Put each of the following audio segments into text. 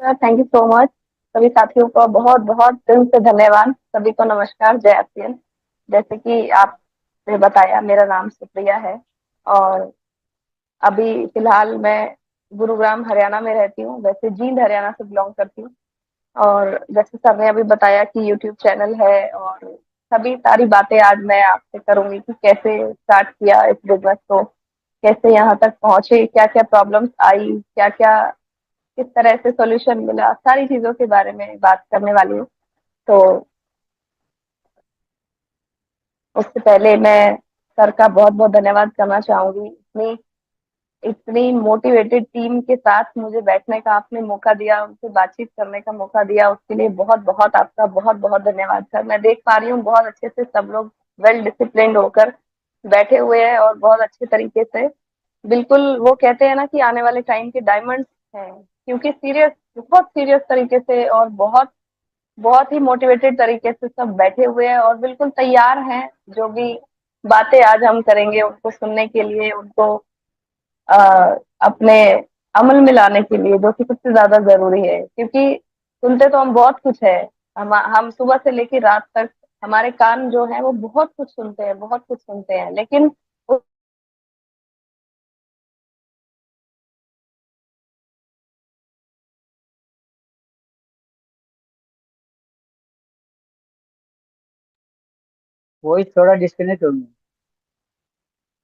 Thank you so much. सभी साथियों को बहुत बहुत दिल से धन्यवाद। सभी को नमस्कार, जय आसियन। जैसे कि आपने बताया, मेरा नाम सुप्रिया है और अभी फिलहाल मैं गुरुग्राम हरियाणा में रहती हूँ। वैसे जींद हरियाणा से बिलोंग करती हूँ। और जैसे सर ने अभी बताया कि यूट्यूब चैनल है और सभी सारी बातें आज मैं आपसे करूंगी कि कैसे स्टार्ट किया इस बिजनेस को, कैसे यहाँ तक पहुंचे, क्या क्या प्रॉब्लम्स आई, क्या क्या किस तरह से सॉल्यूशन मिला, सारी चीजों के बारे में बात करने वाली हूँ। तो उससे पहले मैं सर का बहुत बहुत धन्यवाद करना चाहूंगी। इतनी इतनी मोटिवेटेड टीम के साथ मुझे बैठने का आपने मौका दिया, उनसे बातचीत करने का मौका दिया, उसके लिए बहुत बहुत आपका बहुत बहुत धन्यवाद सर। मैं देख पा रही हूँ बहुत अच्छे से सब लोग वेल डिसिप्लिन्ड होकर बैठे हुए हैं और बहुत अच्छे तरीके से, बिल्कुल वो कहते हैं ना कि आने वाले टाइम के डायमंड्स हैं, क्योंकि सीरियस, बहुत सीरियस तरीके से और बहुत बहुत ही मोटिवेटेड तरीके से सब बैठे हुए हैं और बिल्कुल तैयार हैं जो भी बातें आज हम करेंगे उनको सुनने के लिए, उनको अ, अपने अमल में लाने के लिए, जो कि सबसे ज्यादा जरूरी है। क्योंकि सुनते तो हम बहुत कुछ है, हम सुबह से लेकर रात तक हमारे कान जो है वो बहुत कुछ सुनते हैं, बहुत कुछ सुनते हैं, लेकिन वॉइस थोड़ा डिस्कनेक्ट हो गया।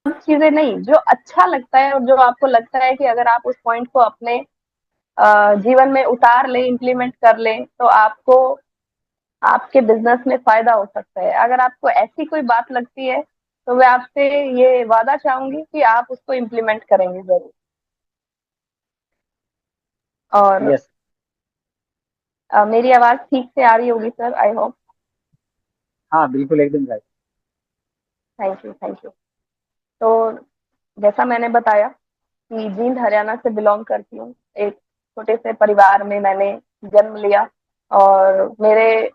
सब चीजें नहीं, जो अच्छा लगता है और जो आपको लगता है कि अगर आप उस पॉइंट को अपने जीवन में उतार ले, इम्प्लीमेंट कर ले, तो आपको आपके बिजनेस में फायदा हो सकता है। अगर आपको ऐसी कोई बात लगती है तो मैं आपसे ये वादा चाहूंगी कि आप उसको इम्प्लीमेंट करेंगे जरूर। और यस। मेरी आवाज ठीक से आ रही होगी सर, आई होप। हाँ, बिल्कुल एकदम right. Thank you, thank you. तो जैसा मैंने बताया कि जींद हरियाणा से बिलोंग करती हूँ, एक छोटे से परिवार में मैंने जन्म लिया। और मेरे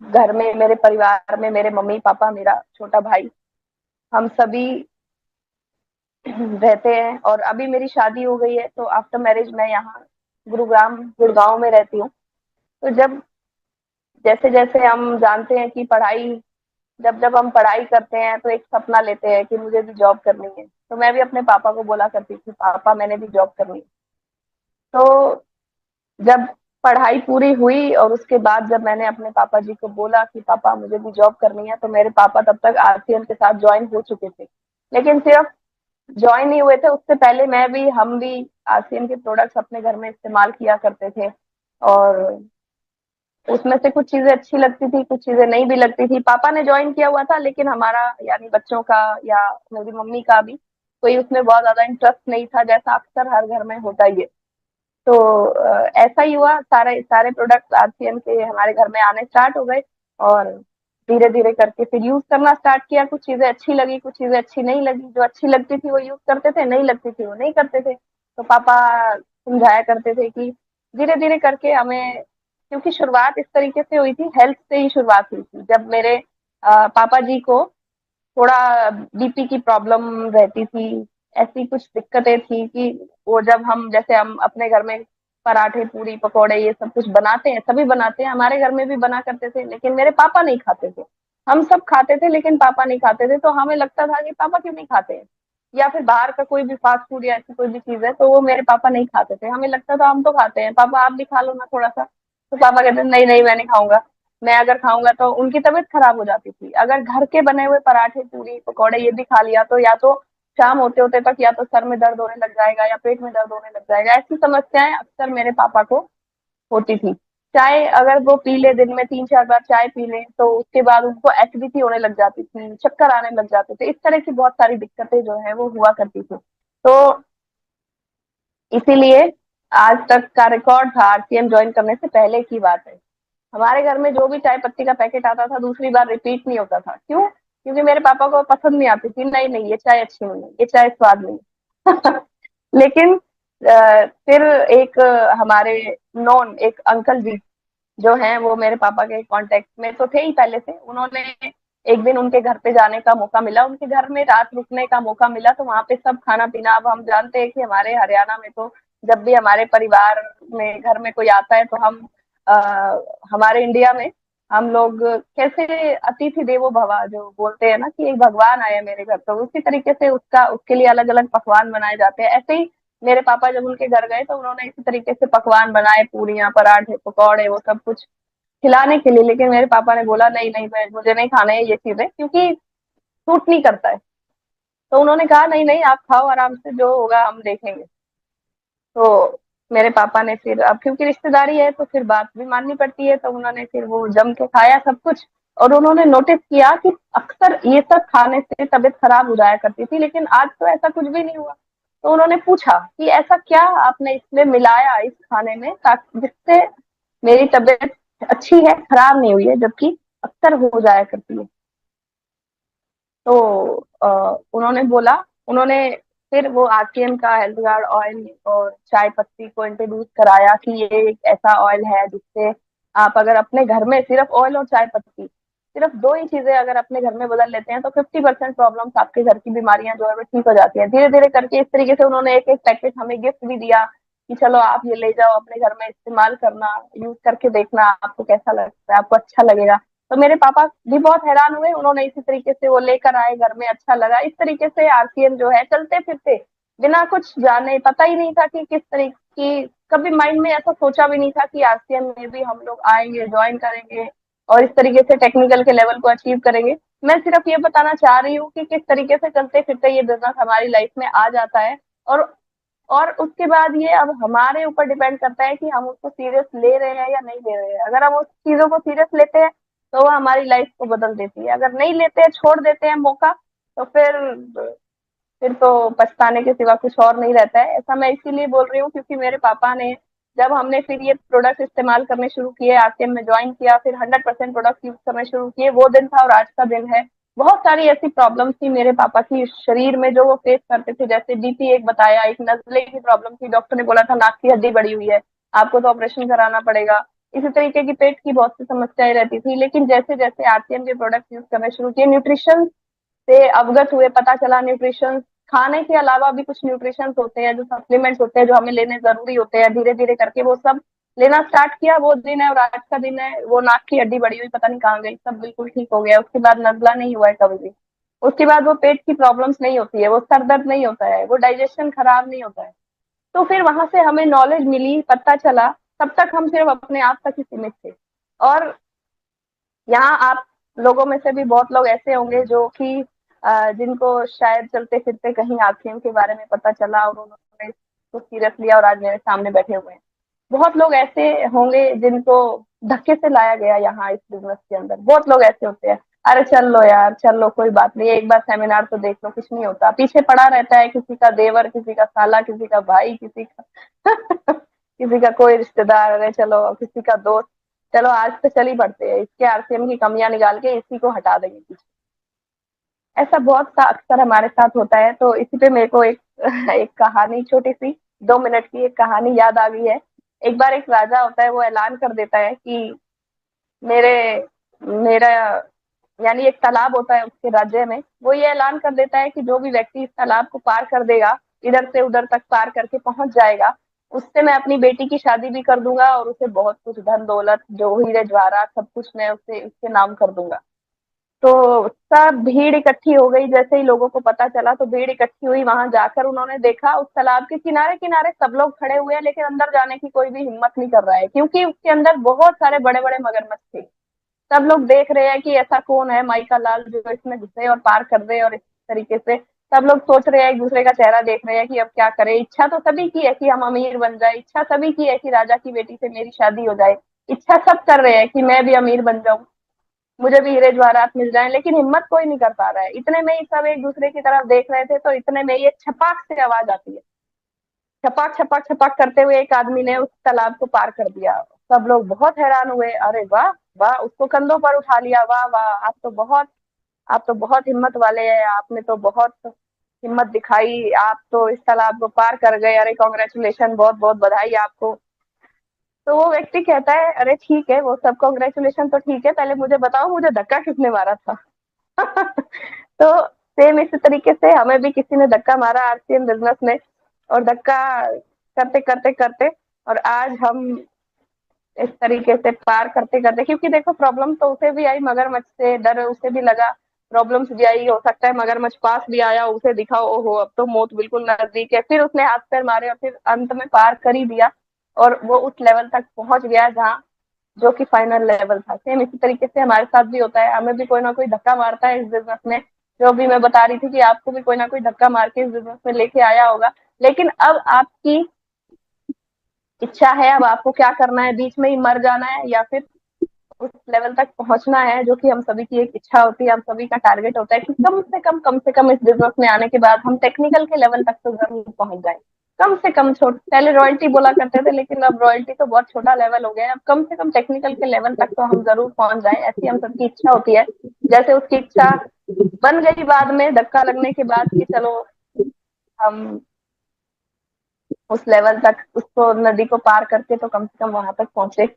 घर में, मेरे परिवार में मेरे मम्मी पापा, मेरा छोटा भाई, हम सभी रहते हैं। और अभी मेरी शादी हो गई है, तो आफ्टर मैरिज मैं यहाँ गुरुग्राम गुड़गांव में रहती हूँ। तो जब जैसे जैसे हम जानते हैं कि पढ़ाई, जब जब हम पढ़ाई करते हैं तो एक सपना लेते हैं कि मुझे भी जॉब करनी है। तो मैं भी अपने पापा को बोला करती थी, पापा मैंने भी जॉब करनी है। तो जब पढ़ाई पूरी हुई और उसके बाद जब मैंने अपने पापा जी को बोला कि पापा मुझे भी जॉब करनी है, तो मेरे पापा तब तक आरसीएम के साथ ज्वाइन हो चुके थे। लेकिन सिर्फ ज्वाइन नहीं हुए थे, उससे पहले मैं भी, हम भी आरसीएम के प्रोडक्ट्स अपने घर में इस्तेमाल किया करते थे। और उसमें से कुछ चीजें अच्छी लगती थी, कुछ चीजें नहीं भी लगती थी। पापा ने ज्वाइन किया हुआ था, लेकिन हमारा यानी बच्चों का या मेरी मम्मी का भी कोई उसमें बहुत ज्यादा इंटरेस्ट नहीं था, जैसा अक्सर हर घर में होता ही है। तो ऐसा ही हुआ, सारे सारे प्रोडक्ट्स आरसीएम के हमारे घर में आने स्टार्ट हो गए। और धीरे धीरे करके फिर यूज करना स्टार्ट किया। कुछ चीजें अच्छी लगी, कुछ चीजें अच्छी नहीं लगी। जो अच्छी लगती थी वो यूज करते थे, नहीं लगती थी वो नहीं करते थे। तो पापा समझाया करते थे कि धीरे धीरे करके हमें, क्योंकि शुरुआत इस तरीके से हुई थी, हेल्थ से ही शुरुआत हुई थी। जब मेरे पापा जी को थोड़ा बीपी की प्रॉब्लम रहती थी, ऐसी कुछ दिक्कतें थी कि वो, जब हम, जैसे हम अपने घर में पराठे पूरी पकौड़े ये सब कुछ बनाते हैं, सभी बनाते हैं, हमारे घर में भी बना करते थे, लेकिन मेरे पापा नहीं खाते थे। हम सब खाते थे लेकिन पापा नहीं खाते थे। तो हमें लगता था कि पापा क्यों नहीं खाते हैं, या फिर बाहर का कोई भी फास्ट फूड या ऐसी कोई भी चीज है तो वो मेरे पापा नहीं खाते थे। हमें लगता था हम तो खाते हैं, पापा आप भी खा लो ना थोड़ा सा। तो पापा कहते नहीं नहीं मैं नहीं खाऊंगा। मैं अगर खाऊंगा तो उनकी तबीयत खराब हो जाती थी। अगर घर के बने हुए पराठे पूरी पकौड़े ये भी खा लिया तो या तो शाम होते होते तक या तो सर में दर्द होने लग जाएगा या पेट में दर्द होने लग जाएगा। ऐसी समस्याएं अक्सर मेरे पापा को होती थी। चाय अगर वो पी ले, दिन में 3-4 बार चाय पी ले, तो उसके बाद उनको एसिडिटी होने लग जाती थी, चक्कर आने लग जाते थे। इस तरह की बहुत सारी दिक्कतें जो है वो हुआ करती थी। तो इसीलिए आज तक का रिकॉर्ड था, आरसीएम ज्वाइन करने से पहले की बात है, हमारे घर में जो भी चाय पत्ती का पैकेट आता था दूसरी बार रिपीट नहीं होता था। क्यों? क्योंकि मेरे पापा को पसंद नहीं आती थी, नहीं नहीं ये चाय अच्छी नहीं है, ये चाय स्वाद नहीं है। लेकिन फिर एक हमारे नॉन एक अंकल जी जो हैं, वो मेरे पापा के कांटेक्ट में तो थे ही पहले से। उन्होंने, एक दिन उनके घर पे जाने का मौका मिला, उनके घर में रात रुकने का मौका मिला। तो वहां पे सब खाना पीना, अब हम जानते हैं कि हमारे हरियाणा में तो जब भी हमारे परिवार में घर में कोई आता है तो हम अ, हमारे इंडिया में हम लोग कैसे अतिथि देवो भव जो बोलते हैं ना कि एक भगवान आया मेरे घर, तो उसी तरीके से उसका उसके लिए अलग अलग पकवान बनाए जाते हैं। ऐसे ही मेरे पापा जब उनके घर गए तो उन्होंने इसी तरीके से पकवान बनाए, पूरियां पराठे पकौड़े वो सब कुछ खिलाने के लिए। लेकिन मेरे पापा ने बोला नहीं नहीं, मुझे नहीं खाना है ये चीजें, क्योंकि सूट नहीं करता है। तो उन्होंने कहा नहीं नहीं, आप खाओ आराम से, जो होगा हम देखेंगे। तो मेरे पापा ने फिर, अब क्योंकि रिश्तेदारी है तो फिर बात भी माननी पड़ती है, तो उन्होंने फिर वो जम के खाया सब कुछ। और उन्होंने नोटिस किया कि अक्सर ये सब खाने से तबीयत खराब हो जाया करती थी, लेकिन आज तो ऐसा कुछ भी नहीं हुआ। तो उन्होंने पूछा कि ऐसा क्या आपने इसमें मिलाया इस खाने में ताकि जिससे मेरी तबीयत अच्छी है, खराब नहीं हुई है, जबकि अक्सर हो जाया करती है। तो उन्होंने बोला, उन्होंने फिर वो आरकेएम का हेल्थ गार्ड ऑयल और चाय पत्ती को इंट्रोड्यूस कराया कि ये एक ऐसा ऑयल है जिससे आप अगर अपने घर में सिर्फ ऑयल और चाय पत्ती, सिर्फ दो ही चीजें अगर अपने घर में बदल लेते हैं तो 50% प्रॉब्लम्स आपके घर की बीमारियां जो है वो ठीक हो जाती है धीरे धीरे करके। इस तरीके से उन्होंने एक एक पैकेट हमें गिफ्ट भी दिया कि चलो आप ये ले जाओ अपने घर में इस्तेमाल करना, यूज करके देखना आपको कैसा लगता है, आपको अच्छा लगेगा। तो मेरे पापा भी बहुत हैरान हुए, उन्होंने इसी तरीके से वो लेकर आए घर में, अच्छा लगा। इस तरीके से आरसीएम जो है चलते फिरते बिना कुछ जाने, पता ही नहीं था कि किस तरीके की, कभी माइंड में ऐसा सोचा भी नहीं था कि आरसीएम में भी हम लोग आएंगे, ज्वाइन करेंगे और इस तरीके से टेक्निकल के लेवल को अचीव करेंगे। मैं सिर्फ ये बताना चाह रही हूँ कि किस तरीके से चलते फिरते ये बिजनेस हमारी लाइफ में आ जाता है। और और उसके बाद ये अब हमारे ऊपर डिपेंड करता है कि हम उसको सीरियस ले रहे हैं या नहीं ले रहे हैं। अगर हम उस चीजों को सीरियस लेते हैं तो वो हमारी लाइफ को बदल देती है, अगर नहीं लेते हैं, छोड़ देते हैं मौका, तो फिर तो पछताने के सिवा कुछ और नहीं रहता है। ऐसा मैं इसीलिए बोल रही हूँ क्योंकि मेरे पापा ने, जब हमने फिर ये प्रोडक्ट इस्तेमाल करने शुरू किए, आरसीएम में ज्वाइन किया, फिर 100% प्रोडक्ट यूज करने शुरू किए, वो दिन था और आज का दिन है। बहुत सारी ऐसी प्रॉब्लम थी मेरे पापा की शरीर में जो वो फेस करते थे, जैसे बीपी एक बताया, एक नजले की प्रॉब्लम थी, डॉक्टर ने बोला था नाक की हड्डी बढ़ी हुई है, आपको तो ऑपरेशन कराना पड़ेगा। इसी तरीके की पेट की बहुत सी समस्याएं रहती थी। लेकिन जैसे जैसे आरसीएम के प्रोडक्ट यूज करने शुरू किए, न्यूट्रिशन से अवगत हुए, पता चला न्यूट्रिशन खाने के अलावा भी कुछ न्यूट्रिशन होते हैं, जो सप्लीमेंट्स होते हैं जो हमें लेने जरूरी होते हैं, धीरे धीरे करके वो सब लेना स्टार्ट किया। वो दिन है और आज का दिन है, वो नाक की हड्डी बढ़ी हुई पता नहीं कहाँ गई, सब बिल्कुल ठीक हो गया। उसके बाद नजला नहीं हुआ है कभी भी, उसके बाद वो पेट की प्रॉब्लम्स नहीं होती है, वो सर दर्द नहीं होता है, वो डाइजेशन खराब नहीं होता है। तो फिर वहां से हमें नॉलेज मिली, पता चला। तब तक हम सिर्फ अपने आप तक ही सीमित थे। और यहाँ आप लोगों में से भी बहुत लोग ऐसे होंगे जो कि जिनको शायद चलते फिरते कहीं आरसीएम के बारे में पता चला और उन्होंने इसको सीरियस लिया और आज मेरे सामने बैठे हुए हैं। बहुत लोग ऐसे होंगे जिनको धक्के से लाया गया यहाँ इस बिजनेस के अंदर, बहुत लोग ऐसे होते हैं, अरे चल लो यार, चल लो, कोई बात नहीं, एक बार सेमिनार तो देख लो, कुछ नहीं होता। पीछे पड़ा रहता है किसी का देवर, किसी का साला, किसी का भाई, किसी का किसी का कोई रिश्तेदार, अरे चलो, किसी का दोस्त, चलो आज तो चल ही पड़ते हैं, इसके आरसीएम की कमियां निकाल के इसी को हटा देंगे पीछे। ऐसा बहुत सा अक्सर हमारे साथ होता है। तो इसी पे मेरे को एक एक कहानी, छोटी सी 2 मिनट की एक कहानी याद आ गई है। एक बार एक राजा होता है, वो ऐलान कर देता है कि मेरे मेरा यानी एक तालाब होता है उसके राज्य में, वो ये ऐलान कर देता है कि जो भी व्यक्ति इस तालाब को पार कर देगा, इधर से उधर तक पार करके पहुंच जाएगा, उससे मैं अपनी बेटी की शादी भी कर दूंगा और उसे बहुत कुछ धन दौलत, जो हीरे जवाहरात, सब कुछ मैं उसे उसके नाम कर दूंगा। तो सब भीड़ इकट्ठी हो गई, जैसे ही लोगों को पता चला तो भीड़ इकट्ठी हुई। वहां जाकर उन्होंने देखा उस तालाब के किनारे किनारे सब लोग खड़े हुए हैं, लेकिन अंदर जाने की कोई भी हिम्मत नहीं कर रहा है, क्योंकि उसके अंदर बहुत सारे बड़े बड़े मगरमच्छ थे। सब लोग देख रहे हैं कि ऐसा कौन है माइका लाल जो इसमें घुसे और पार कर दे, और इस तरीके से सब लोग सोच रहे हैं, एक दूसरे का चेहरा देख रहे हैं कि अब क्या करें। इच्छा तो सभी की है कि हम अमीर बन जाए, इच्छा सभी की है कि राजा की बेटी से मेरी शादी हो जाए, इच्छा सब कर रहे हैं कि मैं भी अमीर बन जाऊं, मुझे भी हीरे जवाहरात मिल जाए, लेकिन हिम्मत कोई नहीं कर पा रहा है। इतने में ही सब एक दूसरे की तरफ देख रहे थे, तो इतने में ही एक छपाक से आवाज आती है, छपाक छपाक छपाक करते हुए एक आदमी ने उस तालाब को पार कर दिया। सब लोग बहुत हैरान हुए, अरे वाह वाह, उसको कंधों पर उठा लिया, वाह वाह, आप तो बहुत हिम्मत वाले हैं, आपने तो बहुत हिम्मत दिखाई, आप तो इस तालाब को पार कर गए, अरे कॉन्ग्रेचुलेशन, बहुत बहुत बधाई आपको। तो वो व्यक्ति कहता है, अरे ठीक है, वो सब कॉन्ग्रेचुलेशन तो ठीक है, पहले मुझे बताओ मुझे धक्का किसने मारा था। तो सेम इसी तरीके से हमें भी किसी ने धक्का मारा आरसीएम बिजनेस में। और धक्का करते करते करते और आज हम इस तरीके से पार करते करते, क्योंकि देखो प्रॉब्लम तो उसे भी आई, मगरमच्छ से डर उसे भी लगा, प्रॉब्लम्स भी आई, हो सकता है मगरमच्छ पास भी आया, उसे दिखा ओहो अब तो मौत बिल्कुल नजदीक है, फिर उसने हाथ पैर मारे और फिर अंत में पार कर ही दिया और वो उस लेवल तक पहुंच गया जहाँ जो कि फाइनल लेवल था। सेम इसी तरीके से हमारे साथ भी होता है, हमें भी कोई ना कोई धक्का मारता है इस बिजनेस में। जो भी मैं बता रही थी कि आपको भी कोई ना कोई धक्का मार के इस बिजनेस में लेके आया होगा, लेकिन अब आपकी इच्छा है, अब आपको क्या करना है, बीच में ही मर जाना है या फिर उस लेवल तक पहुंचना है, जो कि हम सभी की एक इच्छा होती है, हम सभी का टारगेट होता है कि कम से कम इस बिजनेस में आने के बाद हम टेक्निकल के लेवल तक तो जरूर पहुंच जाए। कम से कम छोट पहले रॉयल्टी बोला करते थे, लेकिन अब रॉयल्टी तो बहुत छोटा लेवल हो गया है, अब कम से कम टेक्निकल के लेवल तक तो हम जरूर पहुंच जाए, ऐसी हम सबकी इच्छा होती है। जैसे उसकी इच्छा बन गई बाद में धक्का लगने के बाद कि चलो हम उस लेवल तक, उसको नदी को पार करके तो कम से कम वहां तक पहुंचे।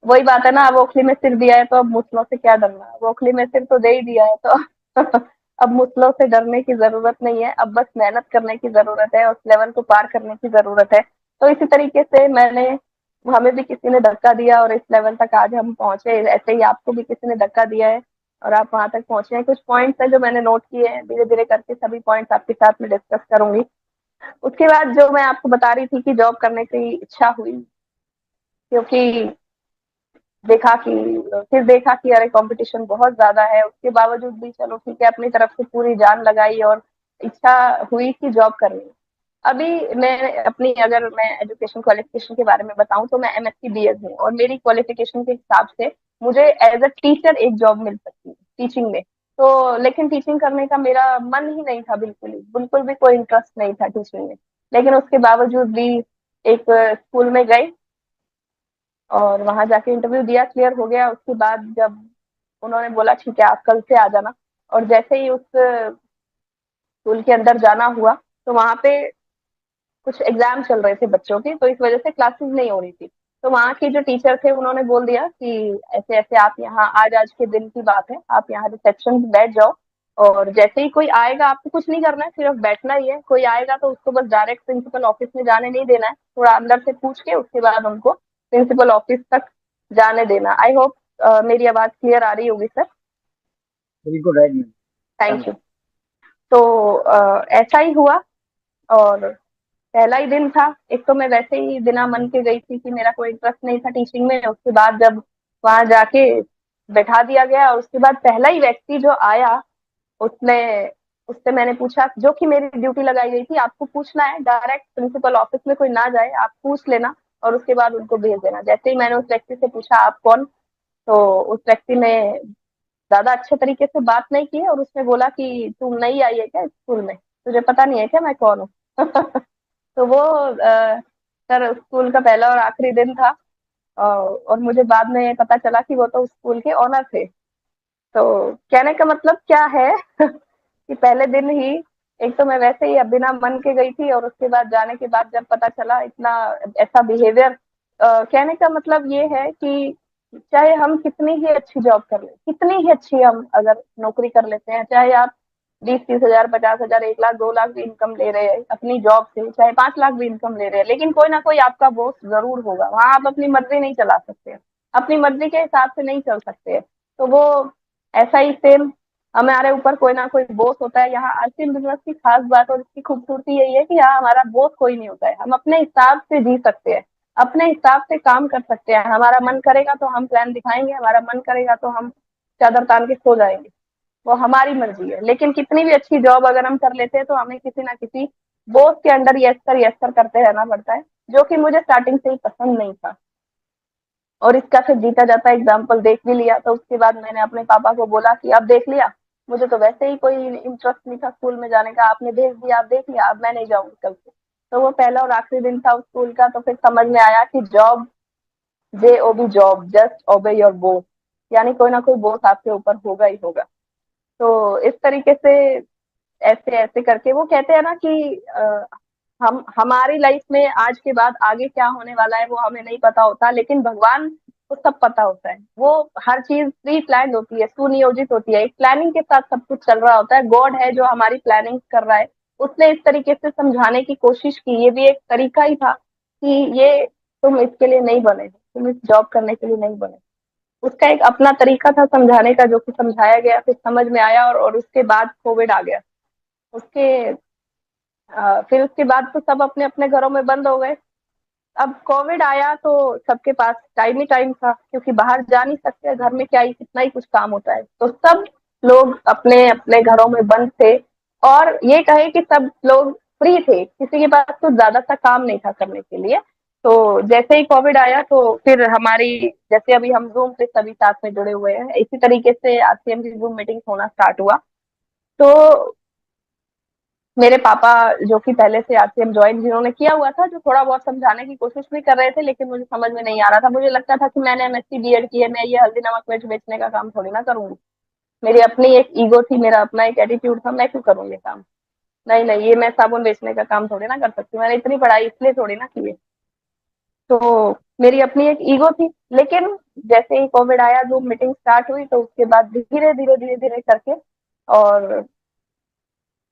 वही बात है ना, अब ओखली में सिर दिया है तो अब मुसलों से क्या डरना, अब ओखली में सिर तो दे ही दिया है तो अब मुसलों से डरने की जरूरत नहीं है, अब बस मेहनत करने की जरूरत है, उस लेवल को पार करने की जरूरत है। तो इसी तरीके से मैंने, हमें भी किसी ने धक्का दिया और इस लेवल तक आज हम पहुंचे, ऐसे ही आपको भी किसी ने धक्का दिया है और आप वहां तक पहुंचे हैं। कुछ पॉइंट्स हैं जो मैंने नोट किए हैं, धीरे धीरे करके सभी पॉइंट्स आपके साथ में डिस्कस करूंगी। उसके बाद जो मैं आपको बता रही थी कि जॉब करने की इच्छा हुई, क्योंकि देखा कि अरे कंपटीशन बहुत ज्यादा है, उसके बावजूद भी चलो ठीक है, अपनी तरफ से पूरी जान लगाई और इच्छा हुई कि जॉब करनी। अभी मैं अपनी, अगर मैं एजुकेशन क्वालिफिकेशन के बारे में बताऊं तो मैं एमएससी बीएड हूँ और मेरी क्वालिफिकेशन के हिसाब से मुझे एज अ टीचर एक जॉब मिल सकती है टीचिंग में। तो लेकिन टीचिंग करने का मेरा मन ही नहीं था, बिल्कुल भी कोई इंटरेस्ट नहीं था टीचिंग में। लेकिन उसके बावजूद भी एक स्कूल में गई और वहां जाके इंटरव्यू दिया, क्लियर हो गया। उसके बाद जब उन्होंने बोला ठीक है आप कल से आ जाना, और जैसे ही उस स्कूल के अंदर जाना हुआ तो वहां पे कुछ एग्जाम चल रहे थे बच्चों के, तो इस वजह से क्लासेस नहीं हो रही थी। तो वहाँ के जो टीचर थे उन्होंने बोल दिया कि ऐसे ऐसे आप यहाँ, आज के दिन की बात है, आप यहाँ रिसेप्शन पे बैठ जाओ और जैसे ही कोई आएगा, आपको कुछ नहीं करना है, सिर्फ बैठना ही है, कोई आएगा तो उसको बस डायरेक्ट प्रिंसिपल ऑफिस में जाने नहीं देना है, थोड़ा अंदर से पूछ के उसके बाद उनको प्रिंसिपल ऑफिस तक जाने देना। आई होप मेरी आवाज क्लियर आ रही होगी सर। बिल्कुल राइट मैम। थैंक समझ। यू। तो ऐसा ही हुआ और पहला ही दिन था, एक तो मैं वैसे ही बिना मन के गई थी कि मेरा कोई इंटरेस्ट नहीं था टीचिंग में। उसके बाद जब वहां जाके बैठा दिया गया और उसके बाद पहला ही व्यक्ति जो आया, उसने उससे मैंने पूछा, जो कि मेरी ड्यूटी लगाई गई थी, आपको पूछना है डायरेक्ट प्रिंसिपल ऑफिस में कोई ना जाए, आप पूछ लेना और उसके बाद उनको भेज देना। जैसे ही मैंने उस व्यक्ति से पूछा आप कौन, तो उस व्यक्ति ने ज्यादा अच्छे तरीके से बात नहीं की और उसने बोला कि तुम नई आई है क्या स्कूल में, तुझे पता नहीं है क्या मैं कौन हूँ। तो वो सर स्कूल का पहला और आखिरी दिन था और मुझे बाद में पता चला कि वो तो स्कूल के ऑनर थे। तो कहने का मतलब क्या है कि पहले दिन ही, एक तो मैं वैसे ही बिना मन के गई थी और उसके बाद जाने के बाद जब पता चला इतना ऐसा बिहेवियर, कहने का मतलब ये है कि चाहे हम कितनी ही अच्छी जॉब कर ले, कितनी ही अच्छी हम अगर नौकरी कर लेते हैं, चाहे आप 20-30 हजार 50 हजार 1 लाख 2 लाख भी इनकम ले रहे हैं अपनी जॉब से, चाहे 5 लाख भी इनकम ले रहे हैं, लेकिन कोई ना कोई आपका बॉस जरूर होगा वहां, आप अपनी मर्जी नहीं चला सकते, अपनी मर्जी के हिसाब से नहीं चल सकते। तो वो ऐसा ही सेम हमारे ऊपर कोई ना कोई बॉस होता है। यहाँ आरसीएम बिजनेस की खास बात और इसकी खूबसूरती यही है कि यहाँ हमारा बॉस कोई नहीं होता है, हम अपने हिसाब से जी सकते हैं, अपने हिसाब से काम कर सकते हैं। हमारा मन करेगा तो हम प्लान दिखाएंगे, हमारा मन करेगा तो हम चादर तान के सो जाएंगे, वो हमारी मर्जी है। लेकिन कितनी भी अच्छी जॉब अगर हम कर लेते हैं तो हमें किसी ना किसी बॉस के अंडर यस सर करते रहना पड़ता है, जो कि मुझे स्टार्टिंग से ही पसंद नहीं था। और इसका फिर जीता जाता एग्जाम्पल देख भी लिया, तो उसके बाद मैंने अपने पापा को बोला कि अब देख लिया, मुझे तो वैसे ही कोई इंटरेस्ट नहीं था स्कूल में जाने का, आपने भेज दिया, आप देख लिया, अब मैं नहीं जाऊंगी कल से। तो वो पहला और आखिरी दिन था उस स्कूल का, तो फिर समझ में आया कि job, J O B job, just obey your boss, यानी कोई ना कोई बॉस आपके ऊपर होगा ही होगा। तो इस तरीके से ऐसे ऐसे करके, वो कहते हैं ना कि हम हमारी लाइफ में आज के बाद आगे क्या होने वाला है वो हमें नहीं पता होता, लेकिन भगवान को सब पता होता है। वो हर चीज प्री प्लान होती है, सुनियोजित होती है, एक प्लानिंग के साथ सब कुछ चल रहा होता है। गॉड है जो हमारी प्लानिंग कर रहा है, उसने इस तरीके से समझाने की कोशिश की, ये भी एक तरीका ही था कि ये तुम इसके लिए नहीं बने, तुम इस जॉब करने के लिए नहीं बने। उसका एक अपना तरीका था समझाने का, जो कि समझाया गया, फिर समझ में आया, और उसके बाद कोविड आ गया। उसके फिर उसके बाद तो सब अपने अपने घरों में बंद हो गए। अब कोविड आया तो सबके पास टाइम ही टाइम था, क्योंकि बाहर जा नहीं सकते, घर में क्या ही कितना ही कुछ काम होता है, तो सब लोग अपने अपने घरों में बंद थे। और ये कहे कि सब लोग फ्री थे, किसी के पास तो ज्यादा सा काम नहीं था करने के लिए। तो जैसे ही कोविड आया तो फिर हमारी, जैसे अभी हम जूम पे सभी साथ में जुड़े हुए हैं, इसी तरीके से आरसीएम की जूम मीटिंग होना स्टार्ट हुआ। तो मेरे पापा, जो कि पहले से आरसीएम ज्वाइन जिन्होंने किया हुआ था, जो थोड़ा बहुत समझाने की कोशिश भी कर रहे थे, लेकिन मुझे समझ में नहीं आ रहा था। मुझे लगता था कि मैंने एमएससी बीएड की है, मैं ये हल्दी नमक मिर्च बेचने का काम थोड़ी ना करूंगी। मेरी अपनी एक ईगो थी, मेरा अपना एक एटीट्यूड था, मैं क्यों करूँ ये काम। नहीं नहीं, ये मैं साबुन बेचने का काम थोड़ी ना कर सकती, मैंने इतनी पढ़ाई इसलिए थोड़ी ना की है। तो मेरी अपनी एक ईगो थी। लेकिन जैसे ही कोविड आया, जूम मीटिंग स्टार्ट हुई, तो उसके बाद धीरे धीरे धीरे धीरे करके, और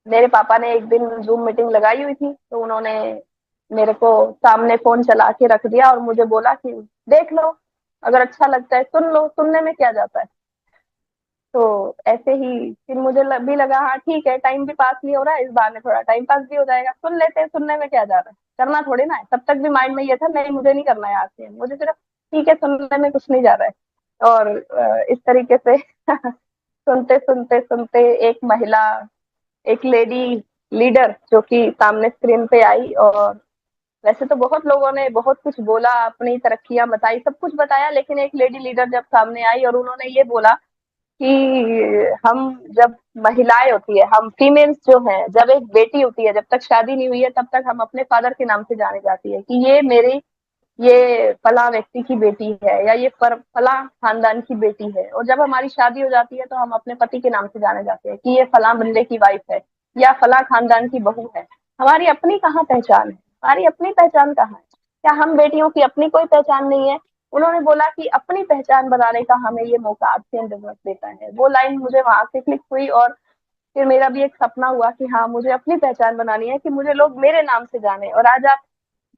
मेरे पापा ने एक दिन जूम मीटिंग लगाई हुई थी, तो उन्होंने मेरे को सामने फोन चला के रख दिया और मुझे बोला कि देख लो, अगर अच्छा लगता है सुन लो, सुनने में क्या जाता है। तो ऐसे ही फिर मुझे भी लगा, हाँ ठीक है, टाइम भी पास नहीं हो रहा है, इस बहाने थोड़ा टाइम पास भी हो जाएगा, सुन लेते हैं, सुनने में क्या जा रहा है, करना थोड़ी ना है। तब तक भी माइंड में ये था, नहीं मुझे नहीं करना है आज से, मुझे सिर्फ ठीक है, सुनने में कुछ नहीं जा रहा है। और इस तरीके से सुनते सुनते सुनते एक महिला, एक लेडी लीडर जो कि सामने स्क्रीन पे आई, और वैसे तो बहुत लोगों ने बहुत कुछ बोला, अपनी तरक्कियां बताई, सब कुछ बताया, लेकिन एक लेडी लीडर जब सामने आई और उन्होंने ये बोला कि हम, जब महिलाएं होती है, हम फीमेल्स जो हैं, जब एक बेटी होती है, जब तक शादी नहीं हुई है, तब तक हम अपने फादर के नाम से जाने जाती है कि ये मेरी, ये फला व्यक्ति की बेटी है, या ये फला खानदान की बेटी है। और जब हमारी शादी हो जाती है तो हम अपने पति के नाम से जाने जाते हैं कि ये फला बंदे की वाइफ है, या फला खानदान की बहू है। हमारी अपनी कहाँ पहचान है, हमारी अपनी पहचान कहाँ है? क्या हम बेटियों की अपनी कोई पहचान नहीं है? उन्होंने बोला कि अपनी पहचान बनाने का हमें ये मौका आरसीएम बिजनेस देता है। वो लाइन मुझे वहां से क्लिक हुई, और फिर मेरा भी एक सपना हुआ कि हाँ, मुझे अपनी पहचान बनानी है, कि मुझे लोग मेरे नाम से जाने। और आज आप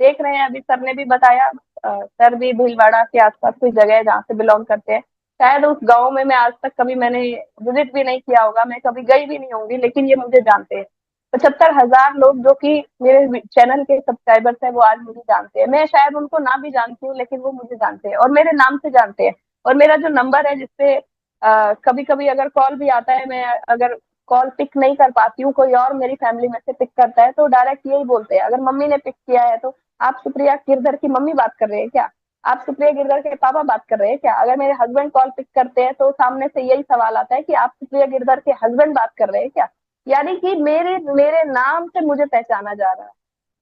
देख रहे हैं, अभी सर ने भी बताया, सर भी भीलवाड़ा के आसपास कोई जगह है जहाँ से बिलोंग करते हैं। शायद उस गांव में मैं आज तक कभी मैंने विजिट भी नहीं किया होगा, मैं कभी गई भी नहीं होंगी, लेकिन ये मुझे जानते हैं। 75,000 लोग जो कि मेरे चैनल के सब्सक्राइबर्स हैं, वो आज मुझे जानते हैं। मैं शायद उनको ना भी जानती हूँ, लेकिन वो मुझे जानते हैं और मेरे नाम से जानते हैं। और मेरा जो नंबर है, जिससे कभी कभी अगर कॉल भी आता है, मैं अगर कॉल पिक नहीं कर पाती हूँ, कोई और मेरी फैमिली में से पिक करता है, तो डायरेक्ट यही बोलते हैं, अगर मम्मी ने पिक किया है तो आप सुप्रिया गिरधर की मम्मी बात कर रहे हैं क्या, आप सुप्रिया गिरधर के पापा बात कर रहे हैं क्या। अगर मेरे हस्बैंड कॉल पिक करते हैं तो सामने से यही सवाल आता है कि आप सुप्रिया गिरधर के हस्बैंड बात कर रहे हैं क्या। यानी कि मेरे मेरे नाम से मुझे पहचाना जा रहा है,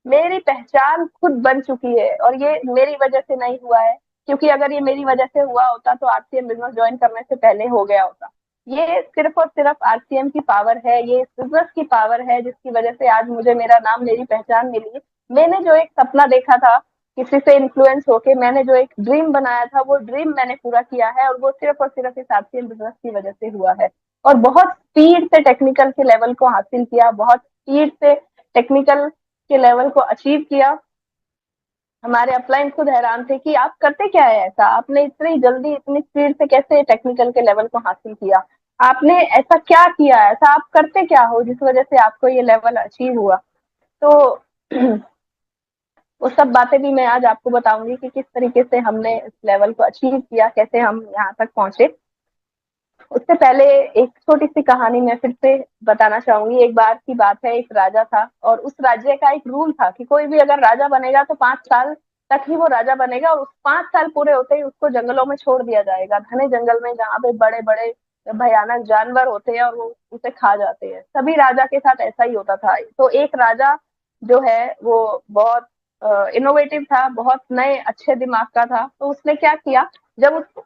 मेरी पहचान खुद बन चुकी है। और ये मेरी वजह से नहीं हुआ है, क्योंकि अगर ये मेरी वजह से हुआ होता तो आरसीएम बिजनेस ज्वाइन करने से पहले हो गया होता। ये सिर्फ और सिर्फ आरसीएम की पावर है, ये बिजनेस की पावर है, जिसकी वजह से आज मुझे मेरा नाम, मेरी पहचान मिली। मैंने जो एक सपना देखा था, किसी से इन्फ्लुएंस होके मैंने जो एक ड्रीम बनाया था, वो ड्रीम मैंने पूरा किया है, और वो सिर्फ और सिर्फ इस आरसीएम बिजनेस की वजह से हुआ है। और बहुत स्पीड से टेक्निकल के लेवल को हासिल किया, बहुत स्पीड से टेक्निकल के लेवल को अचीव किया। हमारे अपलाइन खुद हैरान थे कि आप करते क्या है ऐसा, आपने इतनी जल्दी इतनी स्पीड से कैसे टेक्निकल के लेवल को हासिल किया, आपने ऐसा क्या किया, ऐसा आप करते क्या हो जिस वजह से आपको ये लेवल अचीव हुआ। तो वो सब बातें भी मैं आज आपको बताऊंगी कि किस तरीके से हमने इस लेवल को अचीव किया, कैसे हम यहाँ तक पहुंचे। उससे पहले एक छोटी सी कहानी मैं फिर से बताना चाहूंगी। एक बार की बात है, एक राजा था, और उस राज्य का एक रूल था कि कोई भी अगर राजा बनेगा तो 5 साल तक ही वो राजा बनेगा, और उस 5 साल पूरे होते ही उसको जंगलों में छोड़ दिया जाएगा, घने जंगल में, जहाँ पे बड़े बड़े भयानक जानवर होते हैं और वो उसे खा जाते हैं। सभी राजा के साथ ऐसा ही होता था। तो एक राजा जो है वो बहुत इनोवेटिव था, बहुत नए अच्छे दिमाग का था। तो उसने क्या किया, जब उस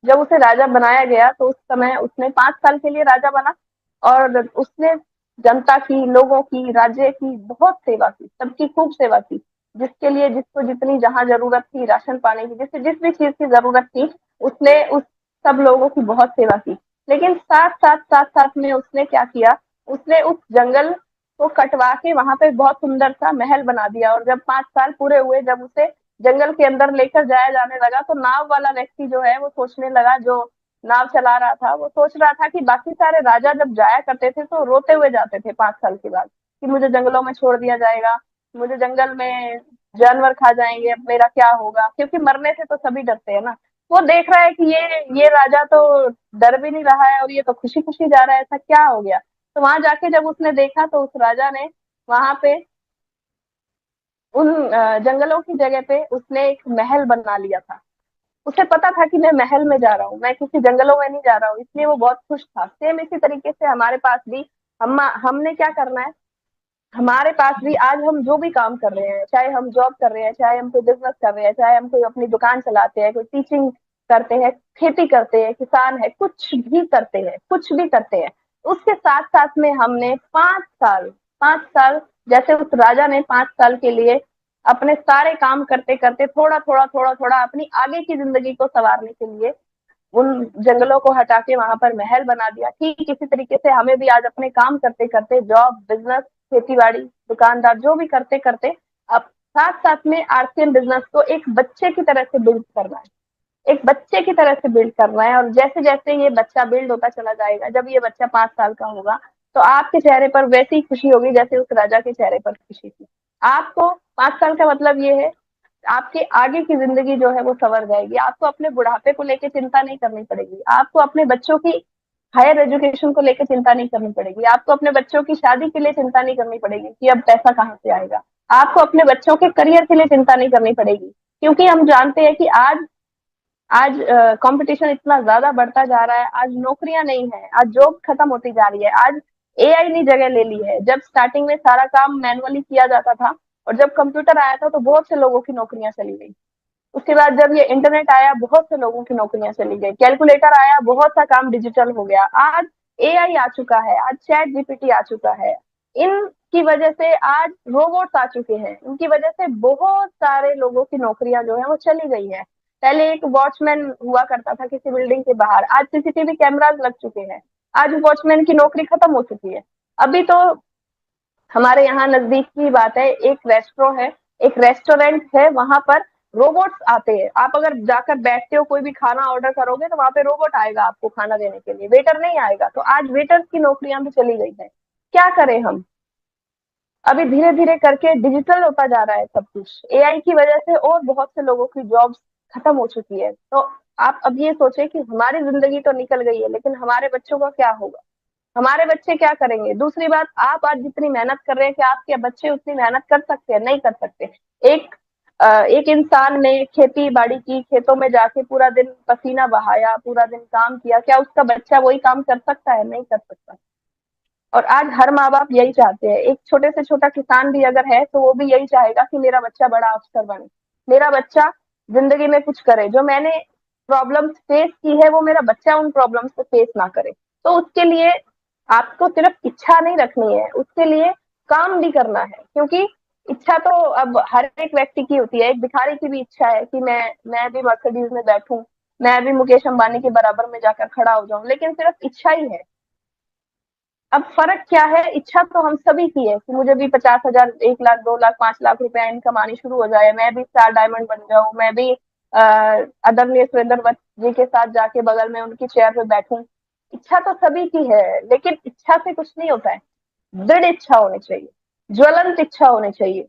जब उसे राजा बनाया गया तो उस समय उसने 5 साल के लिए राजा बना, और उसने जनता की, लोगों की, राज्य की बहुत सेवा की, सबकी खूब सेवा की। जिसके लिए जिसको जितनी जहां जरूरत थी, राशन पानी की, जिससे जिस भी चीज की जरूरत थी, उसने उस सब लोगों की बहुत सेवा की। लेकिन साथ साथ में उसने क्या किया, उसने उस जंगल वो कटवा के वहां पे बहुत सुंदर सा महल बना दिया। और जब 5 साल पूरे हुए, जब उसे जंगल के अंदर लेकर जाया जाने लगा, तो नाव वाला व्यक्ति जो है वो सोचने लगा, जो नाव चला रहा था वो सोच रहा था कि बाकी सारे राजा जब जाया करते थे तो रोते हुए जाते थे 5 साल के बाद, कि मुझे जंगलों में छोड़ दिया जाएगा, मुझे जंगल में जानवर खा जाएंगे, अब मेरा क्या होगा, क्योंकि मरने से तो सभी डरते हैं ना। वो देख रहा है कि ये राजा तो डर भी नहीं रहा है और ये तो खुशी खुशी जा रहा है, ऐसा क्या हो गया। तो वहां जाके जब उसने देखा तो उस राजा ने वहां पे उन जंगलों की जगह पे उसने एक महल बना लिया था। उसे पता था कि मैं महल में जा रहा हूँ, मैं किसी जंगलों में नहीं जा रहा हूँ, इसलिए वो बहुत खुश था। सेम इसी तरीके से हमारे पास भी हमने क्या करना है, हमारे पास भी आज हम जो भी काम कर रहे हैं, चाहे हम जॉब कर रहे हैं, चाहे हम कोई बिजनेस कर रहे हैं, चाहे हम कोई अपनी दुकान चलाते हैं, कोई टीचिंग करते हैं, खेती करते हैं, किसान है, कुछ भी करते हैं, उसके साथ साथ में हमने 5 साल, 5 साल, जैसे उस राजा ने 5 साल के लिए अपने सारे काम करते करते थोड़ा थोड़ा थोड़ा थोड़ा अपनी आगे की जिंदगी को संवारने के लिए उन जंगलों को हटा के वहां पर महल बना दिया। ठीक इसी तरीके से हमें भी आज अपने काम करते करते, जॉब, बिजनेस, खेती बाड़ी, दुकानदार, जो भी करते करते, अब साथ साथ में आरसीएम बिजनेस को एक बच्चे की तरह से बिल्ड करना है, एक बच्चे की तरह से बिल्ड करना है। और जैसे जैसे ये बच्चा बिल्ड होता चला जाएगा, जब ये बच्चा 5 साल का होगा, तो आपके चेहरे पर वैसी ही खुशी होगी जैसे उस राजा के चेहरे पर खुशी थी। आपको 5 साल का मतलब ये है, आपके आगे की जिंदगी जो है वो संवर जाएगी। आपको अपने बुढ़ापे को लेकर चिंता नहीं करनी पड़ेगी, आपको अपने बच्चों की हायर एजुकेशन को लेकर चिंता नहीं करनी पड़ेगी, आपको अपने बच्चों की शादी के लिए चिंता नहीं करनी पड़ेगी कि अब पैसा कहाँ से आएगा, आपको अपने बच्चों के करियर के लिए चिंता नहीं करनी पड़ेगी। क्योंकि हम जानते हैं कि आज आज कंपटीशन इतना ज्यादा बढ़ता जा रहा है, आज नौकरियां नहीं है, आज जॉब खत्म होती जा रही है, आज एआई ने जगह ले ली है। जब स्टार्टिंग में सारा काम मैनुअली किया जाता था और जब कंप्यूटर आया था तो बहुत से लोगों की नौकरियां चली गई। उसके बाद जब ये इंटरनेट आया, बहुत से लोगों की नौकरियां चली गई, कैलकुलेटर आया, बहुत सा काम डिजिटल हो गया, आज एआई आ चुका है, आज चैट जीपीटी आ चुका है, इनकी वजह से आज रोबोट्स आ चुके हैं, इनकी वजह से बहुत सारे लोगों की नौकरियां जो है वो चली गई है। पहले एक वॉचमैन हुआ करता था किसी बिल्डिंग के बाहर, आज सीसीटीवी कैमराज लग चुके हैं, आज वॉचमैन की नौकरी खत्म हो चुकी है। अभी तो हमारे यहाँ नजदीक की बात है, एक रेस्टोरेंट है, वहां पर रोबोट्स आते हैं। आप अगर जाकर बैठते हो, कोई भी खाना ऑर्डर करोगे तो वहां पे रोबोट आएगा आपको खाना देने के लिए, वेटर नहीं आएगा। तो आज वेटर्स की नौकरियां भी चली गई है। क्या करें हम, अभी धीरे धीरे करके डिजिटल होता जा रहा है सब कुछ एआई की वजह से, और बहुत से लोगों की जॉब्स खत्म हो चुकी है। तो आप अब ये सोचे कि हमारी जिंदगी तो निकल गई है, लेकिन हमारे बच्चों का क्या होगा, हमारे बच्चे क्या करेंगे। दूसरी बात, आप आज जितनी मेहनत कर रहे हैं, क्या आपके बच्चे उतनी मेहनत कर सकते हैं? नहीं कर सकते। एक एक इंसान ने खेती बाड़ी की, खेतों में जाके पूरा दिन पसीना बहाया, पूरा दिन काम किया, क्या उसका बच्चा वही काम कर सकता है? नहीं कर सकता। और आज हर माँ बाप यही चाहते हैं, एक छोटे से छोटा किसान भी अगर है तो वो भी यही चाहेगा कि मेरा बच्चा बड़ा अफसर बने, मेरा बच्चा जिंदगी में कुछ करे, जो मैंने प्रॉब्लम्स फेस की है वो मेरा बच्चा उन प्रॉब्लम्स को फेस ना करे। तो उसके लिए आपको सिर्फ इच्छा नहीं रखनी है, उसके लिए काम भी करना है। क्योंकि इच्छा तो अब हर एक व्यक्ति की होती है, एक भिखारी की भी इच्छा है कि मैं भी मर्सिडीज में बैठूं, मैं भी मुकेश अंबानी के बराबर में जाकर खड़ा हो जाऊं, लेकिन सिर्फ इच्छा ही है। अब फर्क क्या है, इच्छा तो हम सभी की है कि मुझे भी 50,000, 1 लाख, 2 लाख, 5 लाख रुपया इनकम आनी शुरू हो जाए, मैं भी स्टार डायमंड बन जाऊं, मैं भी आदरणीय सुरेंद्र वत्स जी के साथ जाके बगल में उनकी चेयर पे बैठूं। इच्छा तो सभी की है, लेकिन इच्छा से कुछ नहीं होता है, दृढ़ इच्छा होनी चाहिए, ज्वलंत इच्छा होनी चाहिए।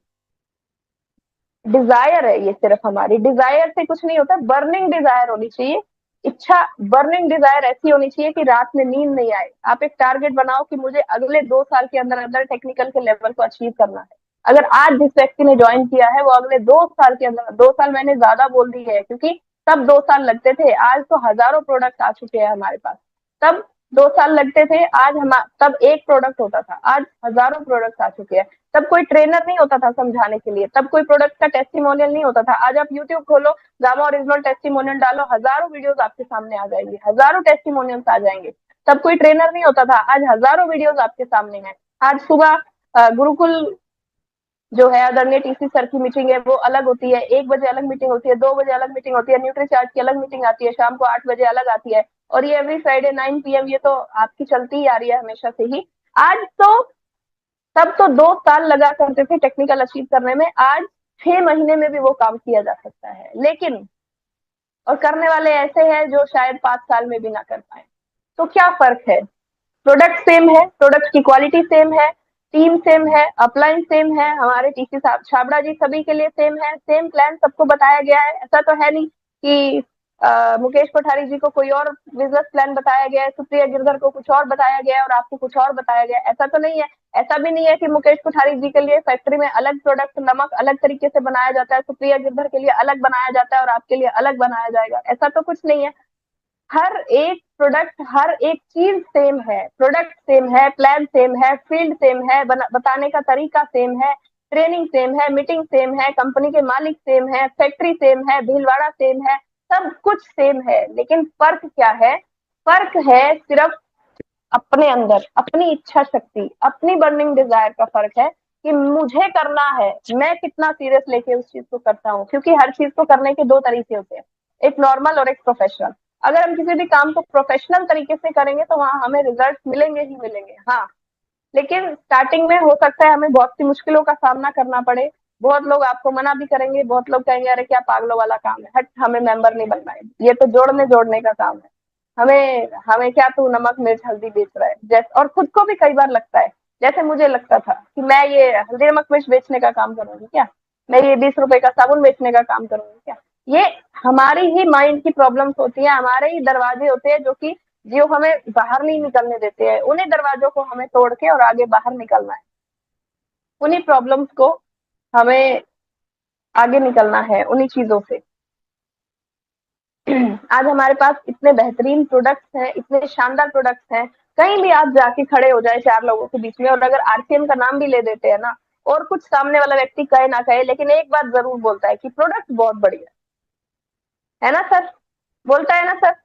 डिजायर है ये, सिर्फ हमारी डिजायर से कुछ नहीं होता, बर्निंग डिजायर होनी चाहिए। इच्छा, बर्निंग डिजायर ऐसी होनी चाहिए कि रात में नींद नहीं आए। आप एक टारगेट बनाओ कि मुझे अगले 2 साल के अंदर अंदर टेक्निकल के लेवल को अचीव करना है। अगर आज जिस व्यक्ति ने ज्वाइन किया है वो अगले 2 साल के अंदर, 2 साल मैंने ज्यादा बोल दी है क्योंकि तब 2 साल लगते थे, आज तो हजारों प्रोडक्ट आ चुके हैं हमारे पास। तब 2 साल लगते थे, आज हम तब एक प्रोडक्ट होता था, आज हजारों प्रोडक्ट आ चुके हैं। तब कोई ट्रेनर नहीं होता था समझाने के लिए, तब कोई प्रोडक्ट का टेस्टिमोनियल नहीं होता था। आज आप यूट्यूब खोलो, गामा ओरिजिनल टेस्टिमोनियल डालो, हजारों वीडियोस आपके सामने आ जाएंगे, हजारों टेस्टिमोनियल्स आ जाएंगे। तब कोई ट्रेनर नहीं होता था, आज हजारों वीडियोस आपके सामने हैं। आज सुबह गुरुकुल जो है आदरणीय टीसी सर की मीटिंग है वो अलग होती है, 1 बजे अलग मीटिंग होती है, 2 बजे अलग मीटिंग होती है, न्यूट्री चार्ट की अलग मीटिंग आती है, शाम को 8 बजे अलग आती है, और ये एवरी फ्राइडे 9 PM, ये तो आपकी चलती ही आ रही है हमेशा से ही। आज तो तब तो 2 साल लगा करते थे टेक्निकल अचीव करने में, आज 6 महीने में भी वो काम किया जा सकता है। लेकिन और करने वाले ऐसे हैं जो शायद 5 साल में भी ना कर पाए। तो क्या फर्क है? प्रोडक्ट सेम है, प्रोडक्ट की क्वालिटी सेम है, टीम सेम है, अपलाइन सेम है, हमारे टीसी साहब छाबड़ा जी सभी के लिए सेम है, सेम प्लान सबको बताया गया है। ऐसा तो है नहीं कि मुकेश कोठारी जी को कोई और बिजनेस प्लान बताया गया है, सुप्रिया गिरधर को कुछ और बताया गया है और आपको कुछ और बताया गया है। ऐसा तो नहीं है। ऐसा भी नहीं है कि मुकेश कोठारी जी के लिए फैक्ट्री में अलग प्रोडक्ट नमक अलग तरीके से बनाया जाता है, सुप्रिया गिरधर के लिए अलग बनाया जाता है और आपके लिए अलग बनाया जाएगा। ऐसा तो कुछ नहीं है। हर एक प्रोडक्ट, हर एक चीज सेम है, प्रोडक्ट सेम है, प्लान सेम है, फील्ड सेम है, बताने का तरीका सेम है, ट्रेनिंग सेम है, मीटिंग सेम है, कंपनी के मालिक सेम है, फैक्ट्री सेम है, भीलवाड़ा सेम है, सब कुछ सेम है। लेकिन फर्क क्या है? फर्क है सिर्फ अपने अंदर अपनी इच्छा शक्ति, अपनी बर्निंग डिजायर का फर्क है कि मुझे करना है, मैं कितना सीरियस लेके उस चीज को करता हूँ। क्योंकि हर चीज को करने के 2 तरीके होते हैं, एक नॉर्मल और एक प्रोफेशनल। अगर हम किसी भी काम को प्रोफेशनल तरीके से करेंगे तो वहां हमें रिजल्ट मिलेंगे ही मिलेंगे, हाँ। लेकिन स्टार्टिंग में हो सकता है हमें बहुत सी मुश्किलों का सामना करना पड़े। बहुत लोग आपको मना भी करेंगे, बहुत लोग कहेंगे अरे क्या पागलों वाला काम है, हट हमें मेंबर नहीं बनना है, ये तो जोड़ने जोड़ने का काम है, हमें हमें क्या तू नमक मिर्च हल्दी बेच रहा है। जैसे और खुद को भी कई बार लगता है, जैसे मुझे लगता था कि मैं ये हल्दी नमक मिर्च बेचने का काम करूंगी क्या, मैं ये 20 रुपए का साबुन बेचने का काम करूंगी क्या। ये हमारी ही माइंड की प्रॉब्लम्स होती है, हमारे ही दरवाजे होते हैं जो हमें बाहर नहीं निकलने देते हैं। उन्हीं दरवाजों को हमें तोड़ के और आगे बाहर निकलना है, उन्हीं प्रॉब्लम्स को हमें आगे निकलना है, उन्हीं चीजों से। आज हमारे पास इतने बेहतरीन प्रोडक्ट्स हैं, इतने शानदार प्रोडक्ट्स हैं। कहीं भी आप जाके खड़े हो जाए 4 लोगों के बीच में और अगर आरसीएम का नाम भी ले देते हैं ना, और कुछ सामने वाला व्यक्ति कहे ना कहे, लेकिन एक बात जरूर बोलता है कि प्रोडक्ट बहुत बढ़िया है ना सर। बोलता है ना सर।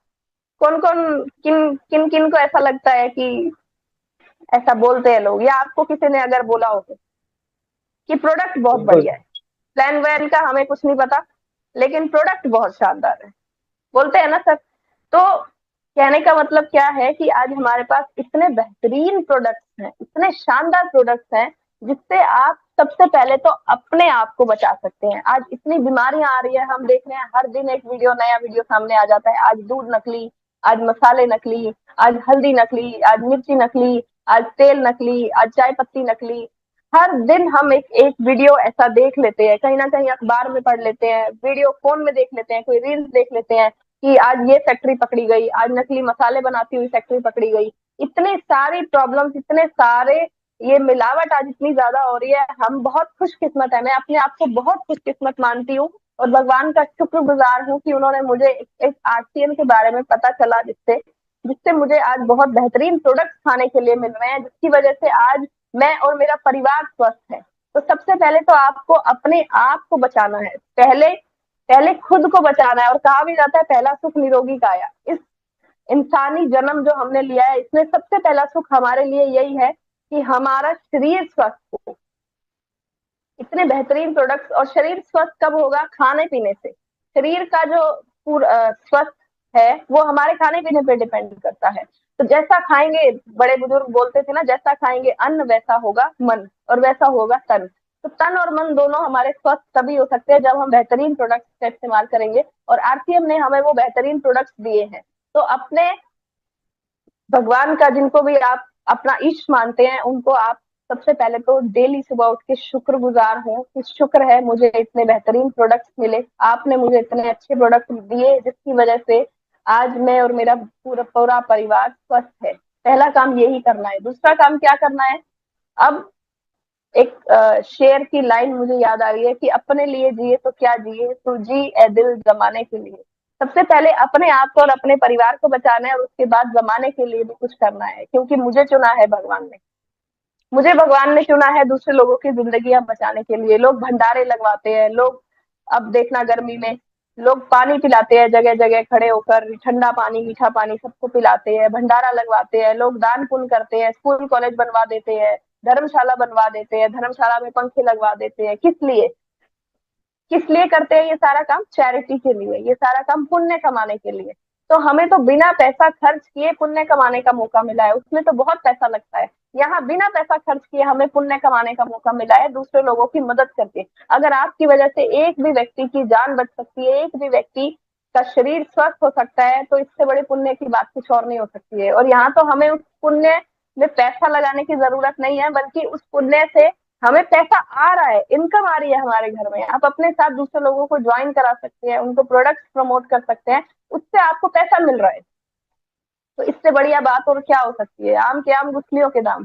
कौन कौन, किन किन किन को ऐसा लगता है कि ऐसा बोलते हैं लोग, या आपको किसी ने अगर बोला हो कि प्रोडक्ट बहुत बिल्कुल। बढ़िया है, प्लान वैन का हमें कुछ नहीं पता लेकिन प्रोडक्ट बहुत शानदार है, बोलते हैं ना सर। तो कहने का मतलब क्या है कि आज हमारे पास इतने बेहतरीन प्रोडक्ट्स हैं, इतने शानदार प्रोडक्ट्स हैं, जिससे आप सबसे पहले तो अपने आप को बचा सकते हैं। आज इतनी बीमारियां आ रही है, हम देख रहे हैं हर दिन एक वीडियो, नया वीडियो सामने आ जाता है। आज दूध नकली, आज मसाले नकली, आज हल्दी नकली, आज मिर्ची नकली, आज तेल नकली, आज चाय पत्ती नकली। हर दिन हम एक एक वीडियो ऐसा देख लेते हैं, कहीं ना कहीं अखबार में पढ़ लेते हैं, वीडियो फोन में देख लेते हैं, कोई रील्स देख लेते हैं कि आज ये फैक्ट्री पकड़ी गई, आज नकली मसाले बनाती हुई फैक्ट्री पकड़ी गई। इतनी सारी प्रॉब्लम्स, इतने सारे, ये मिलावट आज इतनी ज्यादा हो रही है। हम बहुत खुशकिस्मत है, मैं अपने आप को बहुत खुशकिस्मत मानती हूँ और भगवान का शुक्रगुजार हूँ कि उन्होंने मुझे एक आरसीएम के बारे में पता चला, जिससे जिससे मुझे आज बहुत बेहतरीन प्रोडक्ट्स खाने के लिए मिल रहे हैं, जिसकी वजह से आज मैं और मेरा परिवार स्वस्थ है। तो सबसे पहले तो आपको अपने आप को बचाना है, पहले पहले खुद को बचाना है। और कहा भी जाता है पहला सुख निरोगी काया। इस इंसानी जन्म जो हमने लिया है, इसमें सबसे पहला सुख हमारे लिए यही है कि हमारा शरीर स्वस्थ हो। इतने बेहतरीन प्रोडक्ट्स, और शरीर स्वस्थ कब होगा? खाने पीने से। शरीर का जो स्वस्थ है वो हमारे खाने पीने पे डिपेंड करता है। तो जैसा खाएंगे, बड़े बुजुर्ग बोलते थे ना, जैसा खाएंगे अन्न वैसा होगा मन और वैसा होगा तन। तो तन और मन दोनों हमारे स्वस्थ तभी हो सकते हैं जब हम बेहतरीन प्रोडक्ट्स का इस्तेमाल करेंगे, और आरसीएम ने हमें वो बेहतरीन प्रोडक्ट्स दिए हैं। तो अपने भगवान का, जिनको भी आप अपना इष्ट मानते हैं, उनको आप सबसे पहले तो डेली सुबह उठ के शुक्रगुजार हो कि शुक्र है मुझे इतने बेहतरीन प्रोडक्ट्स मिले, आपने मुझे इतने अच्छे प्रोडक्ट दिए जिसकी वजह से आज मैं और मेरा पूरा पूरा परिवार स्वस्थ है। पहला काम यही करना है। दूसरा काम क्या करना है? अब एक शेर की लाइन मुझे याद आ रही है कि अपने लिए जिए तो क्या जिए, तू जी ए दिल जमाने के लिए। सबसे पहले अपने आप को और अपने परिवार को बचाना है और उसके बाद जमाने के लिए भी कुछ करना है, क्योंकि मुझे चुना है भगवान ने। मुझे भगवान ने चुना है दूसरे लोगों की जिंदगियां बचाने के लिए। लोग भंडारे लगवाते हैं, लोग, अब देखना गर्मी में लोग पानी पिलाते हैं, जगह जगह खड़े होकर ठंडा पानी मीठा पानी सबको पिलाते हैं, भंडारा लगवाते हैं, लोग दान पुण्य करते हैं, स्कूल कॉलेज बनवा देते हैं, धर्मशाला बनवा देते हैं, धर्मशाला में पंखे लगवा देते हैं। किस लिए? किस लिए करते हैं ये सारा काम? चैरिटी के लिए, ये सारा काम पुण्य कमाने के लिए। तो हमें तो बिना पैसा खर्च किए पुण्य कमाने का मौका मिला है, उसमें तो बहुत पैसा लगता है। यहाँ बिना पैसा खर्च किए हमें पुण्य कमाने का मौका मिला है दूसरे लोगों की मदद करके। अगर आपकी वजह से एक भी व्यक्ति की जान बच सकती है, एक भी व्यक्ति का शरीर स्वस्थ हो सकता है, तो इससे बड़े पुण्य की बात कुछ और नहीं हो सकती है। और यहाँ तो हमें उस पुण्य में पैसा लगाने की जरूरत नहीं है, बल्कि उस पुण्य से हमें पैसा आ रहा है, इनकम आ रही है हमारे घर में। आप अपने साथ दूसरे लोगों को ज्वाइन करा सकते हैं, उनको प्रोडक्ट्स प्रमोट कर सकते हैं, उससे आपको पैसा मिल रहा है। तो इससे बढ़िया बात और क्या हो सकती है? आम के आम गुठलियों के दाम।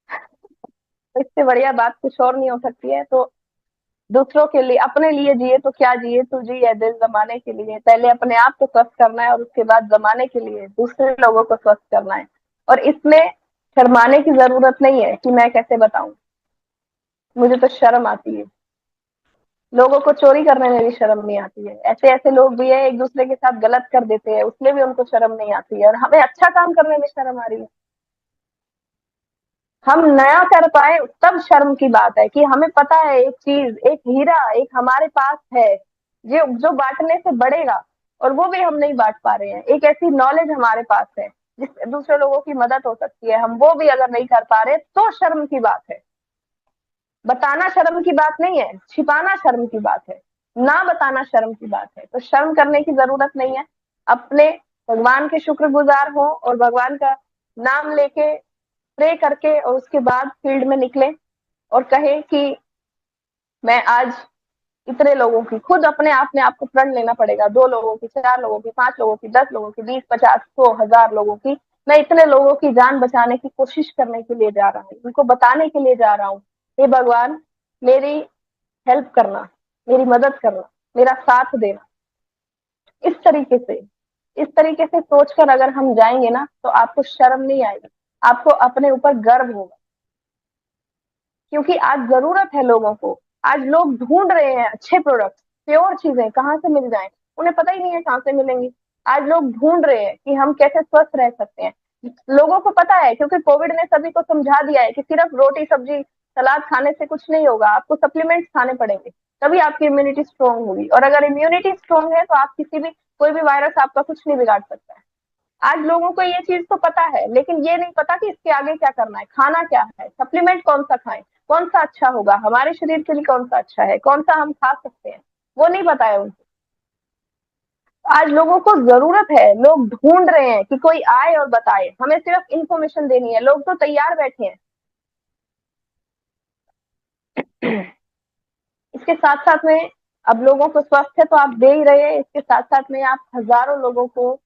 तो इससे बढ़िया बात कुछ और नहीं हो सकती है। तो दूसरों के लिए, अपने लिए जिए तो क्या जिए, तू जी है दिल जमाने के लिए। पहले अपने आप को स्वस्थ करना है और उसके बाद जमाने के लिए दूसरे लोगों को स्वस्थ करना है। और इसमें शर्माने की जरूरत नहीं है कि मैं कैसे बताऊं। मुझे तो शर्म आती है, लोगों को चोरी करने में भी शर्म नहीं आती है। ऐसे ऐसे लोग भी है, एक दूसरे के साथ गलत कर देते हैं, उसमें भी उनको शर्म नहीं आती है, और हमें अच्छा काम करने में शर्म आ रही है। हम नया कर पाए तब शर्म की बात है, कि हमें पता है एक चीज, एक हीरा एक हमारे पास है जो जो बांटने से बढ़ेगा, और वो भी हम नहीं बांट पा रहे हैं। एक ऐसी नॉलेज हमारे पास है जिससे दूसरे लोगों की मदद हो सकती है, हम वो भी अगर नहीं कर पा रहे तो शर्म की बात है। बताना शर्म की बात नहीं है, छिपाना शर्म की बात है, ना बताना शर्म की बात है। तो शर्म करने की जरूरत नहीं है। अपने भगवान के शुक्रगुजार हो और भगवान का नाम लेके प्रे करके और उसके बाद फील्ड में निकले और कहे कि मैं आज इतने लोगों की, खुद अपने आप में आपको प्रण लेना पड़ेगा, 2 लोगों की, 4 लोगों की, 5 लोगों की, 10 लोगों की, 20, 50, 100, 1000 लोगों की, मैं इतने लोगों की जान बचाने की कोशिश करने के लिए जा रहा हूँ, उनको बताने के लिए जा रहा हूँ। हे भगवान, मेरी हेल्प करना, मेरी मदद करना, मेरा साथ देना। इस तरीके से, इस तरीके से सोचकर अगर हम जाएंगे ना, तो आपको शर्म नहीं आएगी, आपको अपने ऊपर गर्व होगा। क्योंकि आज जरूरत है लोगों को, आज लोग ढूंढ रहे हैं अच्छे प्रोडक्ट, प्योर चीजें कहाँ से मिल जाएं, उन्हें पता ही नहीं है कहाँ से मिलेंगी। आज लोग ढूंढ रहे हैं कि हम कैसे स्वस्थ रह सकते हैं। लोगों को पता है, क्योंकि कोविड ने सभी को समझा दिया है कि सिर्फ रोटी सब्जी सलाद खाने से कुछ नहीं होगा, आपको सप्लीमेंट्स खाने पड़ेंगे, तभी आपकी इम्यूनिटी स्ट्रांग होगी। और अगर इम्यूनिटी स्ट्रांग है तो आप किसी भी, कोई भी वायरस आपका कुछ नहीं बिगाड़ सकता है। आज लोगों को ये चीज तो पता है, लेकिन ये नहीं पता कि इसके आगे क्या करना है, खाना क्या है, सप्लीमेंट कौन सा खाएं, कौन सा अच्छा होगा हमारे शरीर के लिए, कौन सा अच्छा है, कौन सा हम खा सकते हैं, वो नहीं पता है उनको। आज लोगों को जरूरत है, लोग ढूंढ रहे हैं कि कोई आए और बताए, हमें सिर्फ इंफॉर्मेशन देनी है, लोग तो तैयार बैठे हैं। इसके साथ साथ में, अब लोगों को स्वास्थ्य तो आप दे ही रहे हैं, इसके साथ साथ में आप हजारों लोगों को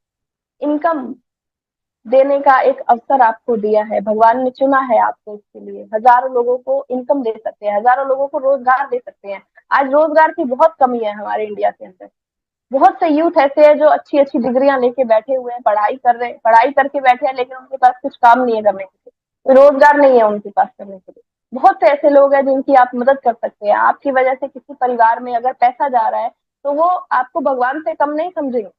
इनकम देने का एक अवसर आपको दिया है, भगवान ने चुना है आपको इसके लिए। हजारों लोगों को इनकम दे सकते हैं, हजारों लोगों को रोजगार दे सकते हैं। आज रोजगार की बहुत कमी है हमारे इंडिया के अंदर। बहुत से यूथ ऐसे हैं जो अच्छी अच्छी डिग्रियां लेके बैठे हुए हैं, पढ़ाई कर रहे हैं, पढ़ाई करके बैठे हैं, लेकिन उनके पास कुछ काम नहीं है करने के लिए, रोजगार नहीं है उनके पास करने के लिए। बहुत से ऐसे लोग हैं जिनकी आप मदद कर सकते हैं। आपकी वजह से किसी परिवार में अगर पैसा जा रहा है, तो वो आपको भगवान से कम नहीं समझेंगे।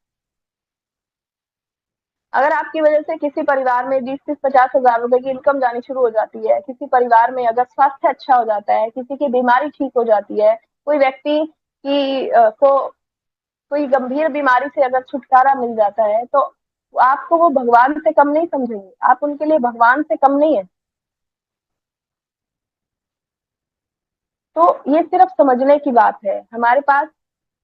अगर आपकी वजह से किसी परिवार में 20-30-50 हजार रुपए की इनकम जानी शुरू हो जाती है, किसी परिवार में अगर स्वास्थ्य अच्छा हो जाता है, किसी की बीमारी ठीक हो जाती है, कोई व्यक्ति की को कोई गंभीर बीमारी से अगर छुटकारा मिल जाता है, तो आपको वो भगवान से कम नहीं समझेंगे, आप उनके लिए भगवान से कम नहीं है। तो ये सिर्फ समझने की बात है हमारे पास।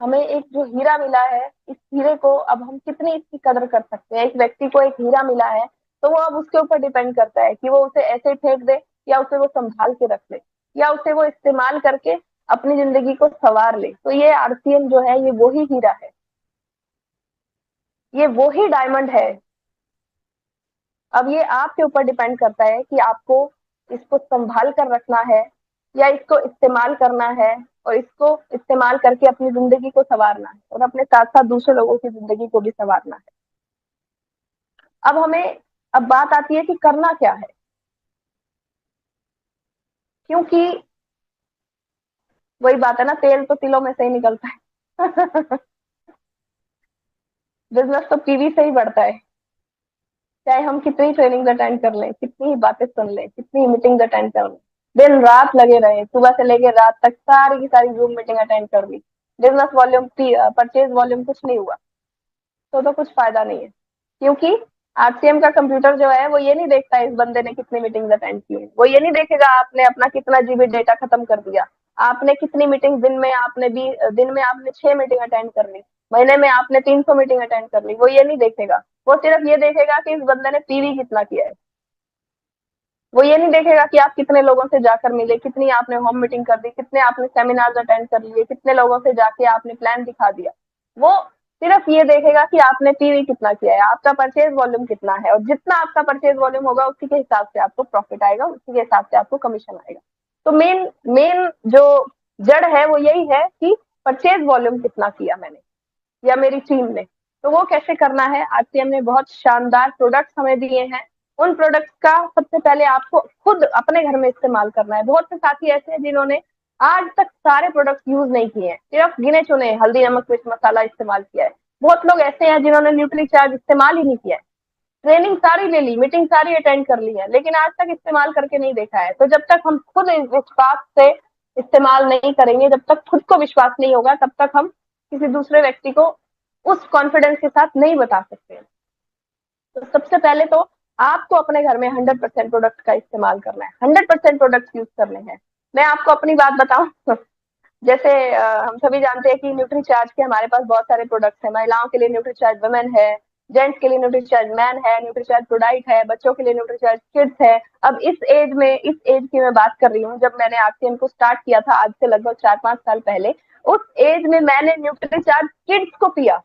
हमें एक जो हीरा मिला है, इस हीरे को अब हम कितनी इसकी कदर कर सकते हैं। एक व्यक्ति को एक हीरा मिला है, तो वो अब उसके ऊपर डिपेंड करता है कि वो उसे ऐसे ही फेंक दे, या उसे वो संभाल के रख ले, या उसे वो इस्तेमाल करके अपनी जिंदगी को संवार ले। तो ये आरसीएम जो है, ये वो ही हीरा है, ये वो ही डायमंड है। अब ये आपके ऊपर डिपेंड करता है कि आपको इसको संभाल कर रखना है, या इसको इस्तेमाल करना है, और इसको इस्तेमाल करके अपनी जिंदगी को संवारना है, और अपने साथ साथ दूसरे लोगों की जिंदगी को भी संवारना है। अब हमें, अब बात आती है कि करना क्या है। क्योंकि वही बात है ना, तेल तो तिलों में से ही निकलता है। बिजनेस तो पीवी से ही बढ़ता है। चाहे हम कितनी ट्रेनिंग अटेंड कर लें, कितनी ही बातें सुन लें, कितनी मीटिंग अटेंड कर लें, दिन रात लगे रहे, सुबह से लेकर रात तक सारी की सारी जूम मीटिंग अटेंड कर ली, बिजनेस वॉल्यूम, परचेज वॉल्यूम कुछ नहीं हुआ। तो कुछ फायदा नहीं है, क्योंकि आरसीएम का कंप्यूटर जो है वो ये नहीं देखता है इस बंदे ने कितनी मीटिंग अटेंड की है, वो ये नहीं देखेगा आपने अपना कितना जीबी डेटा खत्म कर दिया, आपने कितनी मीटिंग दिन में आपने 6 मीटिंग अटेंड कर ली, महीने में आपने 300 मीटिंग अटेंड कर ली, वो ये नहीं देखेगा। वो सिर्फ ये देखेगा कि इस बंदे ने पीवी कितना किया है। वो ये नहीं देखेगा कि आप कितने लोगों से जाकर मिले, कितनी आपने होम मीटिंग कर दी, कितने आपने सेमिनार्स अटेंड कर लिए, कितने लोगों से जाके आपने प्लान दिखा दिया। वो सिर्फ ये देखेगा कि आपने पीवी कितना किया है, आपका परचेज वॉल्यूम कितना है, और जितना आपका परचेज वॉल्यूम होगा उसी के हिसाब से आपको प्रॉफिट आएगा, उसी के हिसाब से आपको कमीशन आएगा। तो मेन मेन जो जड़ है वो यही है कि परचेज वॉल्यूम कितना किया मैंने या मेरी टीम ने। तो वो कैसे करना है, आरसीएम ने बहुत शानदार प्रोडक्ट्स हमें दिए हैं। उन प्रोडक्ट्स का सबसे पहले आपको खुद अपने घर में इस्तेमाल करना है। बहुत से साथी ऐसे हैं जिन्होंने आज तक सारे प्रोडक्ट्स यूज नहीं किए हैं, सिर्फ गिने चुने हल्दी नमक मिर्च मसाला इस्तेमाल किया है। बहुत लोग ऐसे हैं जिन्होंने न्यूट्री चार्ज इस्तेमाल ही नहीं किया है, ट्रेनिंग सारी ले ली, मीटिंग सारी अटेंड कर ली है, लेकिन आज तक इस्तेमाल करके नहीं देखा है। तो जब तक हम खुद विश्वास से इस्तेमाल नहीं करेंगे, जब तक खुद को विश्वास नहीं होगा, तब तक हम किसी दूसरे व्यक्ति को उस कॉन्फिडेंस के साथ नहीं बता सकते। तो सबसे पहले तो आपको अपने घर में 100% प्रोडक्ट का इस्तेमाल करना है, 100% प्रोडक्ट यूज करने हैं। मैं आपको अपनी बात बताऊं, जैसे हम सभी जानते हैं कि न्यूट्री चार्ज के हमारे पास बहुत सारे प्रोडक्ट्स हैं। महिलाओं के लिए न्यूट्री चार्ज वुमेन है, जेंट्स के लिए न्यूट्री चार्ज मैन है, न्यूट्री चार्ज प्रोडाइट है, बच्चों के लिए न्यूट्री चार्ज किड्स है। अब इस एज की मैं बात कर रही हूँ जब मैंने आरसीएम को स्टार्ट किया था, आज से लगभग 4-5 साल पहले। उस एज में मैंने न्यूट्री चार्ज किड्स को पिया,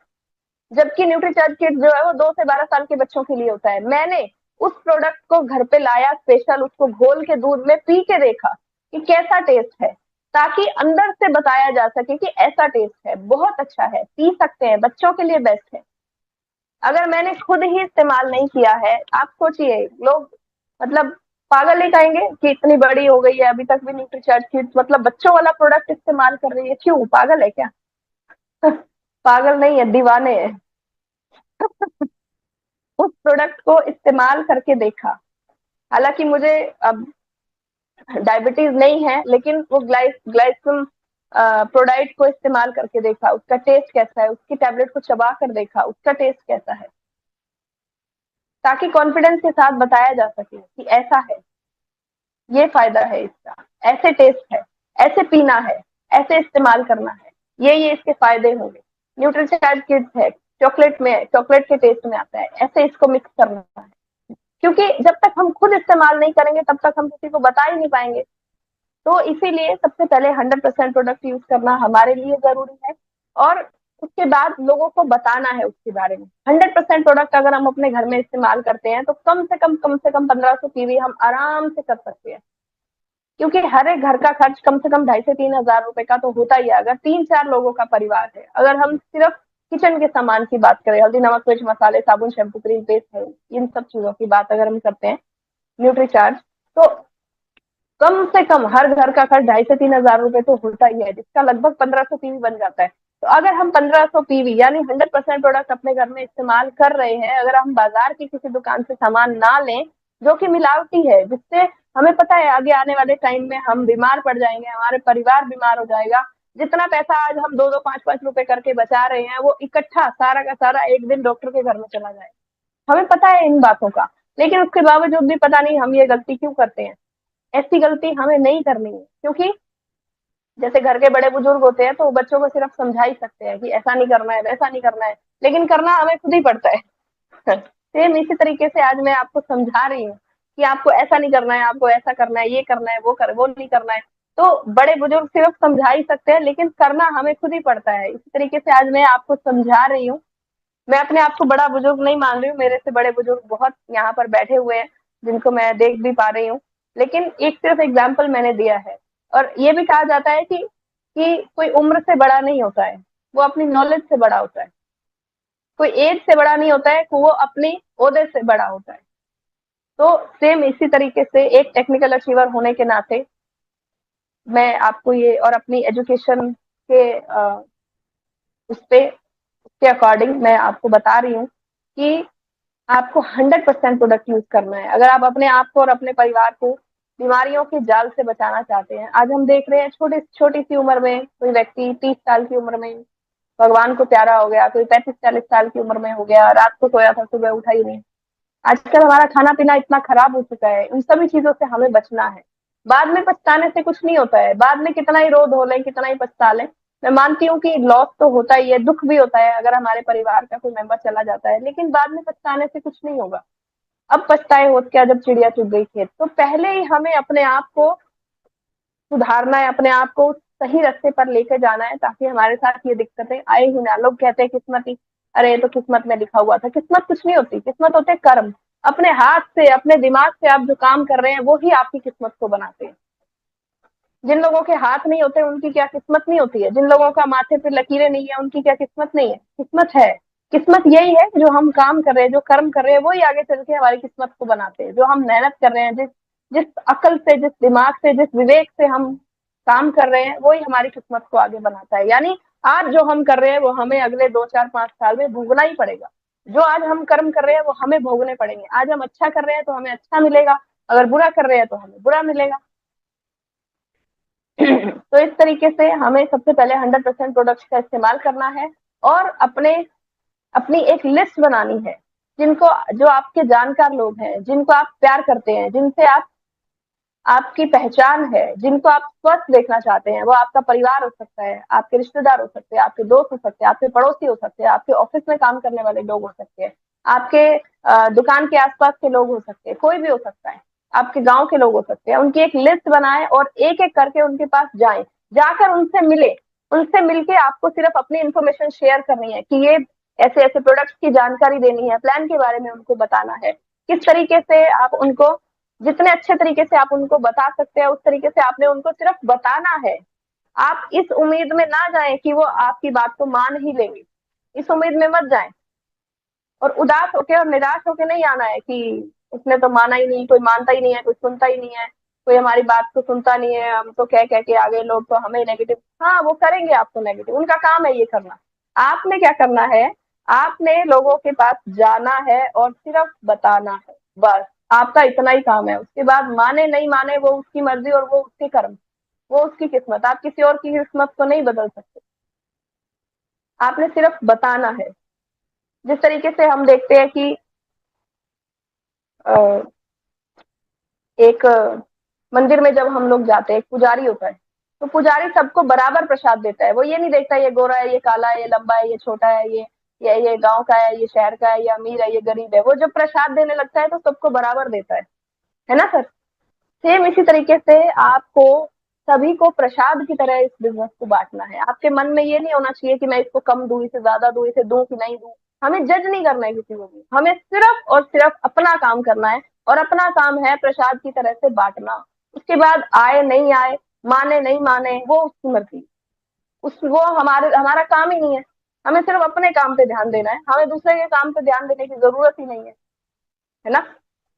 जबकि न्यूट्रीचार्ज किट जो है वो 2 से 12 साल के बच्चों के लिए होता है। मैंने उस प्रोडक्ट को घर पे लाया, स्पेशल उसको घोल के दूध में पी के देखा कि कैसा टेस्ट है, ताकि अंदर से बताया जा सके कि ऐसा टेस्ट है, बहुत अच्छा है, पी सकते हैं, बच्चों के लिए बेस्ट है। अगर मैंने खुद ही इस्तेमाल नहीं किया है, आप सोचिए, लोग मतलब पागल ही कहेंगे कि इतनी बड़ी हो गई है अभी तक भी न्यूट्रीचार्ज किट मतलब बच्चों वाला प्रोडक्ट इस्तेमाल कर रही है, क्यों, पागल है क्या? पागल नहीं है, दीवाने हैं। उस प्रोडक्ट को इस्तेमाल करके देखा। हालांकि मुझे अब डायबिटीज नहीं है, लेकिन वो ग्लाइसम प्रोडाइट को इस्तेमाल करके देखा, उसका टेस्ट कैसा है, उसकी टैबलेट को चबा कर देखा, उसका टेस्ट कैसा है, ताकि कॉन्फिडेंस के साथ बताया जा सके कि ऐसा है, ये फायदा है इसका, ऐसे टेस्ट है, ऐसे पीना है, ऐसे इस्तेमाल करना है, ये इसके फायदे होंगे। न्यूट्रीचार्ज किड्स है, चॉकलेट में, चॉकलेट के टेस्ट में आता है, ऐसे इसको मिक्स करना है। क्योंकि जब तक हम खुद इस्तेमाल नहीं करेंगे तब तक हम किसी को बता ही नहीं पाएंगे। तो इसीलिए सबसे पहले 100% प्रोडक्ट यूज करना हमारे लिए जरूरी है, और उसके बाद लोगों को बताना है उसके बारे में। 100% प्रोडक्ट अगर हम अपने घर में इस्तेमाल करते हैं तो कम से कम 1500 पीवी हम आराम से कर सकते हैं, क्योंकि हर एक घर का खर्च कम से कम 2,500 से 3,000 रुपए का तो होता ही है। अगर 3-4 लोगों का परिवार है, अगर हम सिर्फ किचन के सामान की बात करें, हल्दी नमक मिर्च मसाले साबुन शैम्पू क्रीम पेस्ट है, इन सब चीजों की बात अगर हम करते हैं, न्यूट्रीचार्ज, तो कम से कम हर घर का खर्च 2,500 से 3,000 रुपए तो होता ही है, जिसका लगभग 1,500 पीवी बन जाता है। तो अगर हम 1,500 पीवी यानी 100% प्रोडक्ट अपने घर में इस्तेमाल कर रहे हैं, अगर हम बाजार की किसी दुकान से सामान ना लें जो कि मिलावटी है, जिससे हमें पता है आगे आने वाले टाइम में हम बीमार पड़ जाएंगे, हमारे परिवार बीमार हो जाएगा, जितना पैसा आज हम 2-2 5-5 रुपए करके बचा रहे हैं वो इकट्ठा सारा का सारा एक दिन डॉक्टर के घर में चला जाएगा। हमें पता है इन बातों का, लेकिन उसके बावजूद भी पता नहीं हम ये गलती क्यों करते हैं। ऐसी गलती हमें नहीं करनी है, क्योंकि जैसे घर के बड़े बुजुर्ग होते हैं तो वो बच्चों को सिर्फ समझा ही सकते हैं कि ऐसा नहीं करना है, वैसा नहीं करना है, लेकिन करना हमें खुद ही पड़ता है। सेम इसी तरीके से आज मैं आपको समझा रही हूँ कि आपको ऐसा नहीं करना है, आपको ऐसा करना है, ये करना है, वो नहीं करना है। तो बड़े बुजुर्ग सिर्फ समझा ही सकते हैं, लेकिन करना हमें खुद ही पड़ता है। इसी तरीके से आज मैं आपको समझा रही हूँ। मैं अपने आप को बड़ा बुजुर्ग नहीं मान रही हूँ, मेरे से बड़े बुजुर्ग बहुत यहाँ पर बैठे हुए हैं जिनको मैं देख भी पा रही हूँ, लेकिन एक सिर्फ एग्जाम्पल मैंने दिया है। और ये भी कहा जाता है कि कोई उम्र से बड़ा नहीं होता है, वो अपनी नॉलेज से बड़ा होता है। कोई एज से बड़ा नहीं होता है, वो अपनी ओहदे से बड़ा होता है। तो सेम इसी तरीके से एक टेक्निकल अचीवर होने के नाते मैं आपको ये, और अपनी एजुकेशन के उस पे उसके अकॉर्डिंग मैं आपको बता रही हूँ कि आपको 100% प्रोडक्ट यूज करना है, अगर आप अपने आप को और अपने परिवार को बीमारियों के जाल से बचाना चाहते हैं। आज हम देख रहे हैं छोटी छोटी सी उम्र में कोई व्यक्ति 30 साल की उम्र में भगवान को प्यारा हो गया, कोई 35-40 साल की उम्र में हो गया, रात को सोया था सुबह उठा ही नहीं। आजकल हमारा खाना पीना इतना खराब हो चुका है, उन सभी चीजों से हमें बचना है। बाद में पछताने से कुछ नहीं होता है, बाद में कितना ही रो धो लें, कितना ही पछता लें। मैं मानती हूँ कि लॉस तो होता ही है, दुख भी होता है अगर हमारे परिवार का कोई मेंबर चला जाता है, लेकिन बाद में पछताने से कुछ नहीं होगा। अब पछताए होत क्या जब चिड़िया चुग गई खेत। तो पहले ही हमें अपने आप को सुधारना है, अपने आप को सही रास्ते पर लेकर जाना है, ताकि हमारे साथ ये दिक्कतें आए ही ना। लोग कहते हैं किस्मत ही, अरे ये तो किस्मत में लिखा हुआ था। किस्मत कुछ नहीं होती, किस्मत होते कर्म। अपने हाथ से, अपने दिमाग से आप जो काम कर रहे हैं वो ही आपकी किस्मत को बनाते हैं। जिन लोगों के हाथ नहीं होते उनकी क्या किस्मत नहीं होती है, जिन लोगों का माथे पे लकीरें नहीं है उनकी क्या किस्मत नहीं है। किस्मत है। किस्मत यही है कि जो हम काम कर रहे हैं, जो कर्म कर रहे हैं, वही आगे चल के हमारी किस्मत को बनाते हैं। जो हम मेहनत कर रहे हैं, जिस जिस अकल से, जिस दिमाग से, जिस विवेक से हम काम कर रहे हैं, वही हमारी किस्मत को आगे बनाता है। यानी आज जो हम कर रहे हैं वो हमें अगले 2 4 5 साल में भोगना ही पड़ेगा। जो आज हम कर्म कर रहे हैं वो हमें भोगने पड़ेंगे। आज हम अच्छा कर रहे हैं तो हमें अच्छा मिलेगा, अगर बुरा कर रहे हैं तो हमें बुरा मिलेगा। तो इस तरीके से हमें सबसे पहले 100% प्रोडक्ट्स का इस्तेमाल करना है, और अपने अपनी एक लिस्ट बनानी है। जिनको जो आपके जानकार लोग हैं, जिनको आप प्यार करते हैं, जिनसे आप आपकी पहचान है, जिनको आप स्वस्थ देखना चाहते हैं, वो आपका परिवार हो सकता है, आपके रिश्तेदार हो सकते हैं, आपके दोस्त हो सकते हैं, आपके पड़ोसी हो सकते हैं, आपके ऑफिस में काम करने वाले लोग हो सकते हैं, आपके दुकान के आसपास के लोग हो सकते हैं, कोई भी हो सकता है, आपके गांव के लोग हो सकते हैं। उनकी एक लिस्ट बनाएं और एक एक करके उनके पास जाएं, जाकर उनसे मिले। उनसे मिलके आपको सिर्फ अपनी इंफॉर्मेशन शेयर करनी है कि ये ऐसे ऐसे प्रोडक्ट्स की जानकारी देनी है, प्लान के बारे में उनको बताना है। किस तरीके से आप उनको, जितने अच्छे तरीके से आप उनको बता सकते हैं उस तरीके से आपने उनको सिर्फ बताना है। आप इस उम्मीद में ना जाएं कि वो आपकी बात को मान ही लेंगे, इस उम्मीद में मत जाएं। और उदास होके और निराश होके नहीं आना है कि उसने तो माना ही नहीं, कोई मानता ही नहीं है, कोई सुनता ही नहीं है, कोई हमारी बात को सुनता नहीं है, हम तो कह के आगे लोग तो हमें नेगेटिव। हाँ, वो करेंगे आपको नेगेटिव, उनका काम है ये करना। आपने क्या करना है, आपने लोगों के पास जाना है और सिर्फ बताना है, बस। आपका इतना ही काम है। उसके बाद माने नहीं माने वो उसकी मर्जी और वो उसके कर्म, वो उसकी किस्मत। आप किसी और की किस्मत को नहीं बदल सकते, आपने सिर्फ बताना है। जिस तरीके से हम देखते हैं कि एक मंदिर में जब हम लोग जाते हैं, एक पुजारी होता है, तो पुजारी सबको बराबर प्रसाद देता है। वो ये नहीं देखता ये गोरा है, ये काला है, ये लंबा है, ये छोटा है, ये गांव का है, ये शहर का है, ये अमीर है, ये गरीब है। वो जब प्रसाद देने लगता है तो सबको बराबर देता है ना सर। सेम इसी तरीके से आपको सभी को प्रसाद की तरह इस बिजनेस को बांटना है। आपके मन में ये नहीं होना चाहिए कि मैं इसको कम दूं, इसे ज्यादा दूं, इसे दूं कि नहीं दूं। हमें जज नहीं करना है किसी को भी, हमें सिर्फ और सिर्फ अपना काम करना है। और अपना काम है प्रसाद की तरह से बांटना। उसके बाद आए नहीं आए, माने नहीं माने, वो उसकी मर्जी। उस वो हमारा काम ही नहीं है। हमें सिर्फ अपने काम पे ध्यान देना है, हमें दूसरे के काम पे ध्यान देने की जरूरत ही नहीं है ना।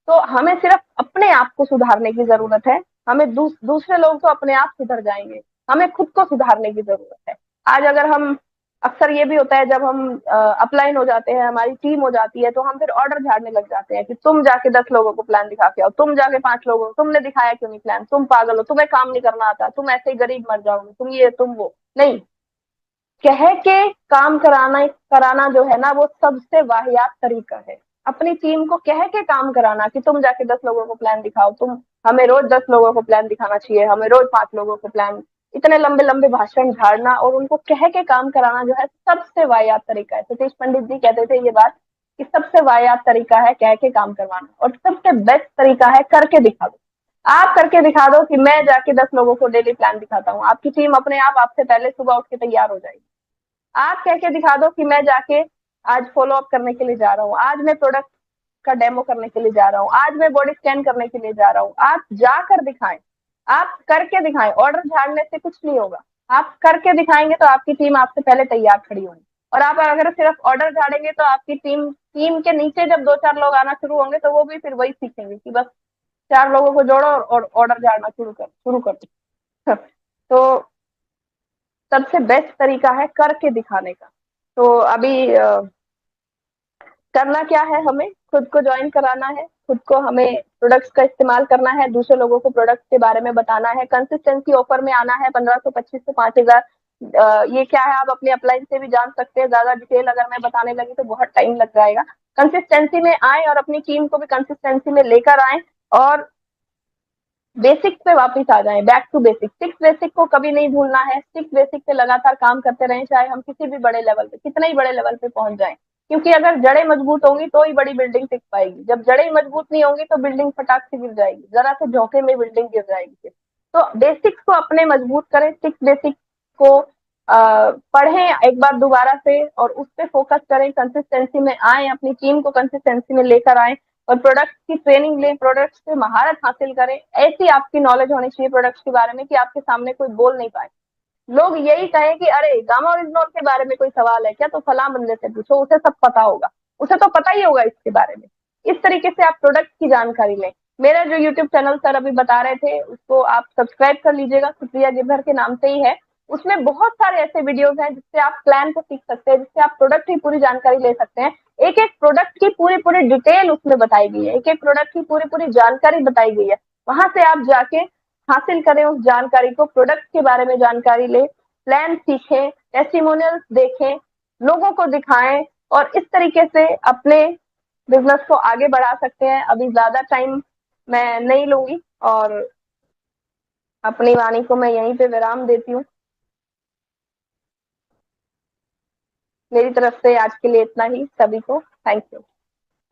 तो हमें सिर्फ अपने आप को सुधारने की जरूरत है। हमें दूसरे लोग तो अपने आप सुधर जाएंगे, हमें खुद को सुधारने की जरूरत है। आज अगर हम, अक्सर ये भी होता है जब हम अपलाइन हो जाते हैं, हमारी टीम हो जाती है, तो हम फिर ऑर्डर झाड़ने लग जाते हैं कि तुम जाके 10 लोगों को प्लान दिखा के आओ, तुम जाके 5 लोगों को, तुमने दिखाया क्यों नहीं प्लान, तुम पागल हो, तुम्हें काम नहीं करना आता, तुम ऐसे ही गरीब मर जाओगे, तुम ये तुम वो। नहीं, कह के काम कराना जो है ना, वो सबसे वाहियात तरीका है। अपनी टीम को कह के काम कराना कि तुम जाके 10 लोगों को प्लान दिखाओ, तुम हमें रोज 10 लोगों को प्लान दिखाना चाहिए, हमें रोज 5 लोगों को प्लान। इतने लंबे लंबे भाषण झाड़ना और उनको कह के काम कराना जो है सबसे वाहियात तरीका है। सतीश पंडित जी कहते थे ये बात कि सबसे वाहियात तरीका है कह के काम करवाना, और सबसे बेस्ट तरीका है करके दिखा दो। आप करके दिखा दो कि मैं जाके 10 लोगों को डेली प्लान दिखाता हूँ, आपकी टीम अपने आप आपसे पहले सुबह उठ के तैयार हो जाएगी। आप कह के दिखा दो कि मैं जाके आज फॉलो अप करने के लिए जा रहा हूँ, आज मैं प्रोडक्ट का डेमो करने के लिए जा रहा हूँ, आज मैं बॉडी स्कैन करने के लिए जा रहा हूँ। आप जाकर दिखाएं, आप करके दिखाएं। ऑर्डर झाड़ने से कुछ नहीं होगा, आप करके दिखाएंगे तो आपकी टीम आपसे पहले तैयार खड़ी होगी। और आप अगर सिर्फ ऑर्डर झाड़ेंगे तो आपकी टीम टीम के नीचे जब 2 4 लोग आना शुरू होंगे तो वो भी फिर वही सीखेंगे कि बस 4 लोगों को जोड़ो और ऑर्डर झाड़ना शुरू कर दो। तो सबसे बेस्ट तरीका है करके दिखाने का। तो अभी करना क्या है, हमें खुद को ज्वाइन कराना है, खुद को हमें प्रोडक्ट्स का इस्तेमाल करना है, दूसरे लोगों को प्रोडक्ट्स के बारे में बताना है, कंसिस्टेंसी ऑफर में आना है, 1500, 2500, 5000 ये क्या है आप अपने अपलाइन से भी जान सकते हैं। ज्यादा डिटेल अगर मैं बताने लगी तो बहुत टाइम लग जाएगा। कंसिस्टेंसी में आए और अपनी टीम को भी कंसिस्टेंसी में लेकर आए और बेसिक पे वापस आ जाएं, back to basic. Six basic को कभी नहीं भूलना है। सिक्स बेसिक पे लगातार काम करते रहें, चाहे हम किसी भी बड़े लेवल पे, कितने ही बड़े लेवल पे पहुंच जाएं। क्योंकि अगर जड़ें मजबूत होंगी तो ही बड़ी बिल्डिंग टिक पाएगी। जब जड़ें मजबूत नहीं होंगी तो बिल्डिंग फटाक से गिर जाएगी, जरा से झोंके में बिल्डिंग गिर जाएगी। तो बेसिक्स को अपने मजबूत करें। सिक्स बेसिक को पढ़ें एक बार दोबारा से और उस पर फोकस करें। कंसिस्टेंसी में आए, अपनी टीम को कंसिस्टेंसी में लेकर आए और प्रोडक्ट की ट्रेनिंग लें, प्रोडक्ट्स से महारत हासिल करें। ऐसी आपकी नॉलेज होनी चाहिए प्रोडक्ट्स के बारे में कि आपके सामने कोई बोल नहीं पाए। लोग यही कहें कि अरे गामा ओरिजिनल के बारे में कोई सवाल है क्या, तो फलां बंदे से पूछो, उसे सब पता होगा, उसे तो पता ही होगा इसके बारे में। इस तरीके से आप प्रोडक्ट की जानकारी लें। मेरा जो यूट्यूब चैनल सर अभी बता रहे थे उसको आप सब्सक्राइब कर लीजिएगा, सुप्रिया गिरधर के नाम से ही है। उसमें बहुत सारे ऐसे वीडियोज हैं जिससे आप प्लान को सीख सकते हैं, जिससे आप प्रोडक्ट की पूरी जानकारी ले सकते हैं। एक एक प्रोडक्ट की पूरी पूरी डिटेल उसमें बताई गई है, एक एक प्रोडक्ट की पूरी पूरी जानकारी बताई गई है। वहां से आप जाके हासिल करें उस जानकारी को, प्रोडक्ट के बारे में जानकारी ले, प्लान सीखें, टेस्टिमोनियल्स देखें, लोगों को दिखाएं और इस तरीके से अपने बिजनेस को आगे बढ़ा सकते हैं। अभी ज्यादा टाइम मैं नहीं लूंगी और अपनी वाणी को मैं यहीं पे विराम देती हूँ। मेरी तरफ से आज के लिए इतना ही। सभी को थैंक यू।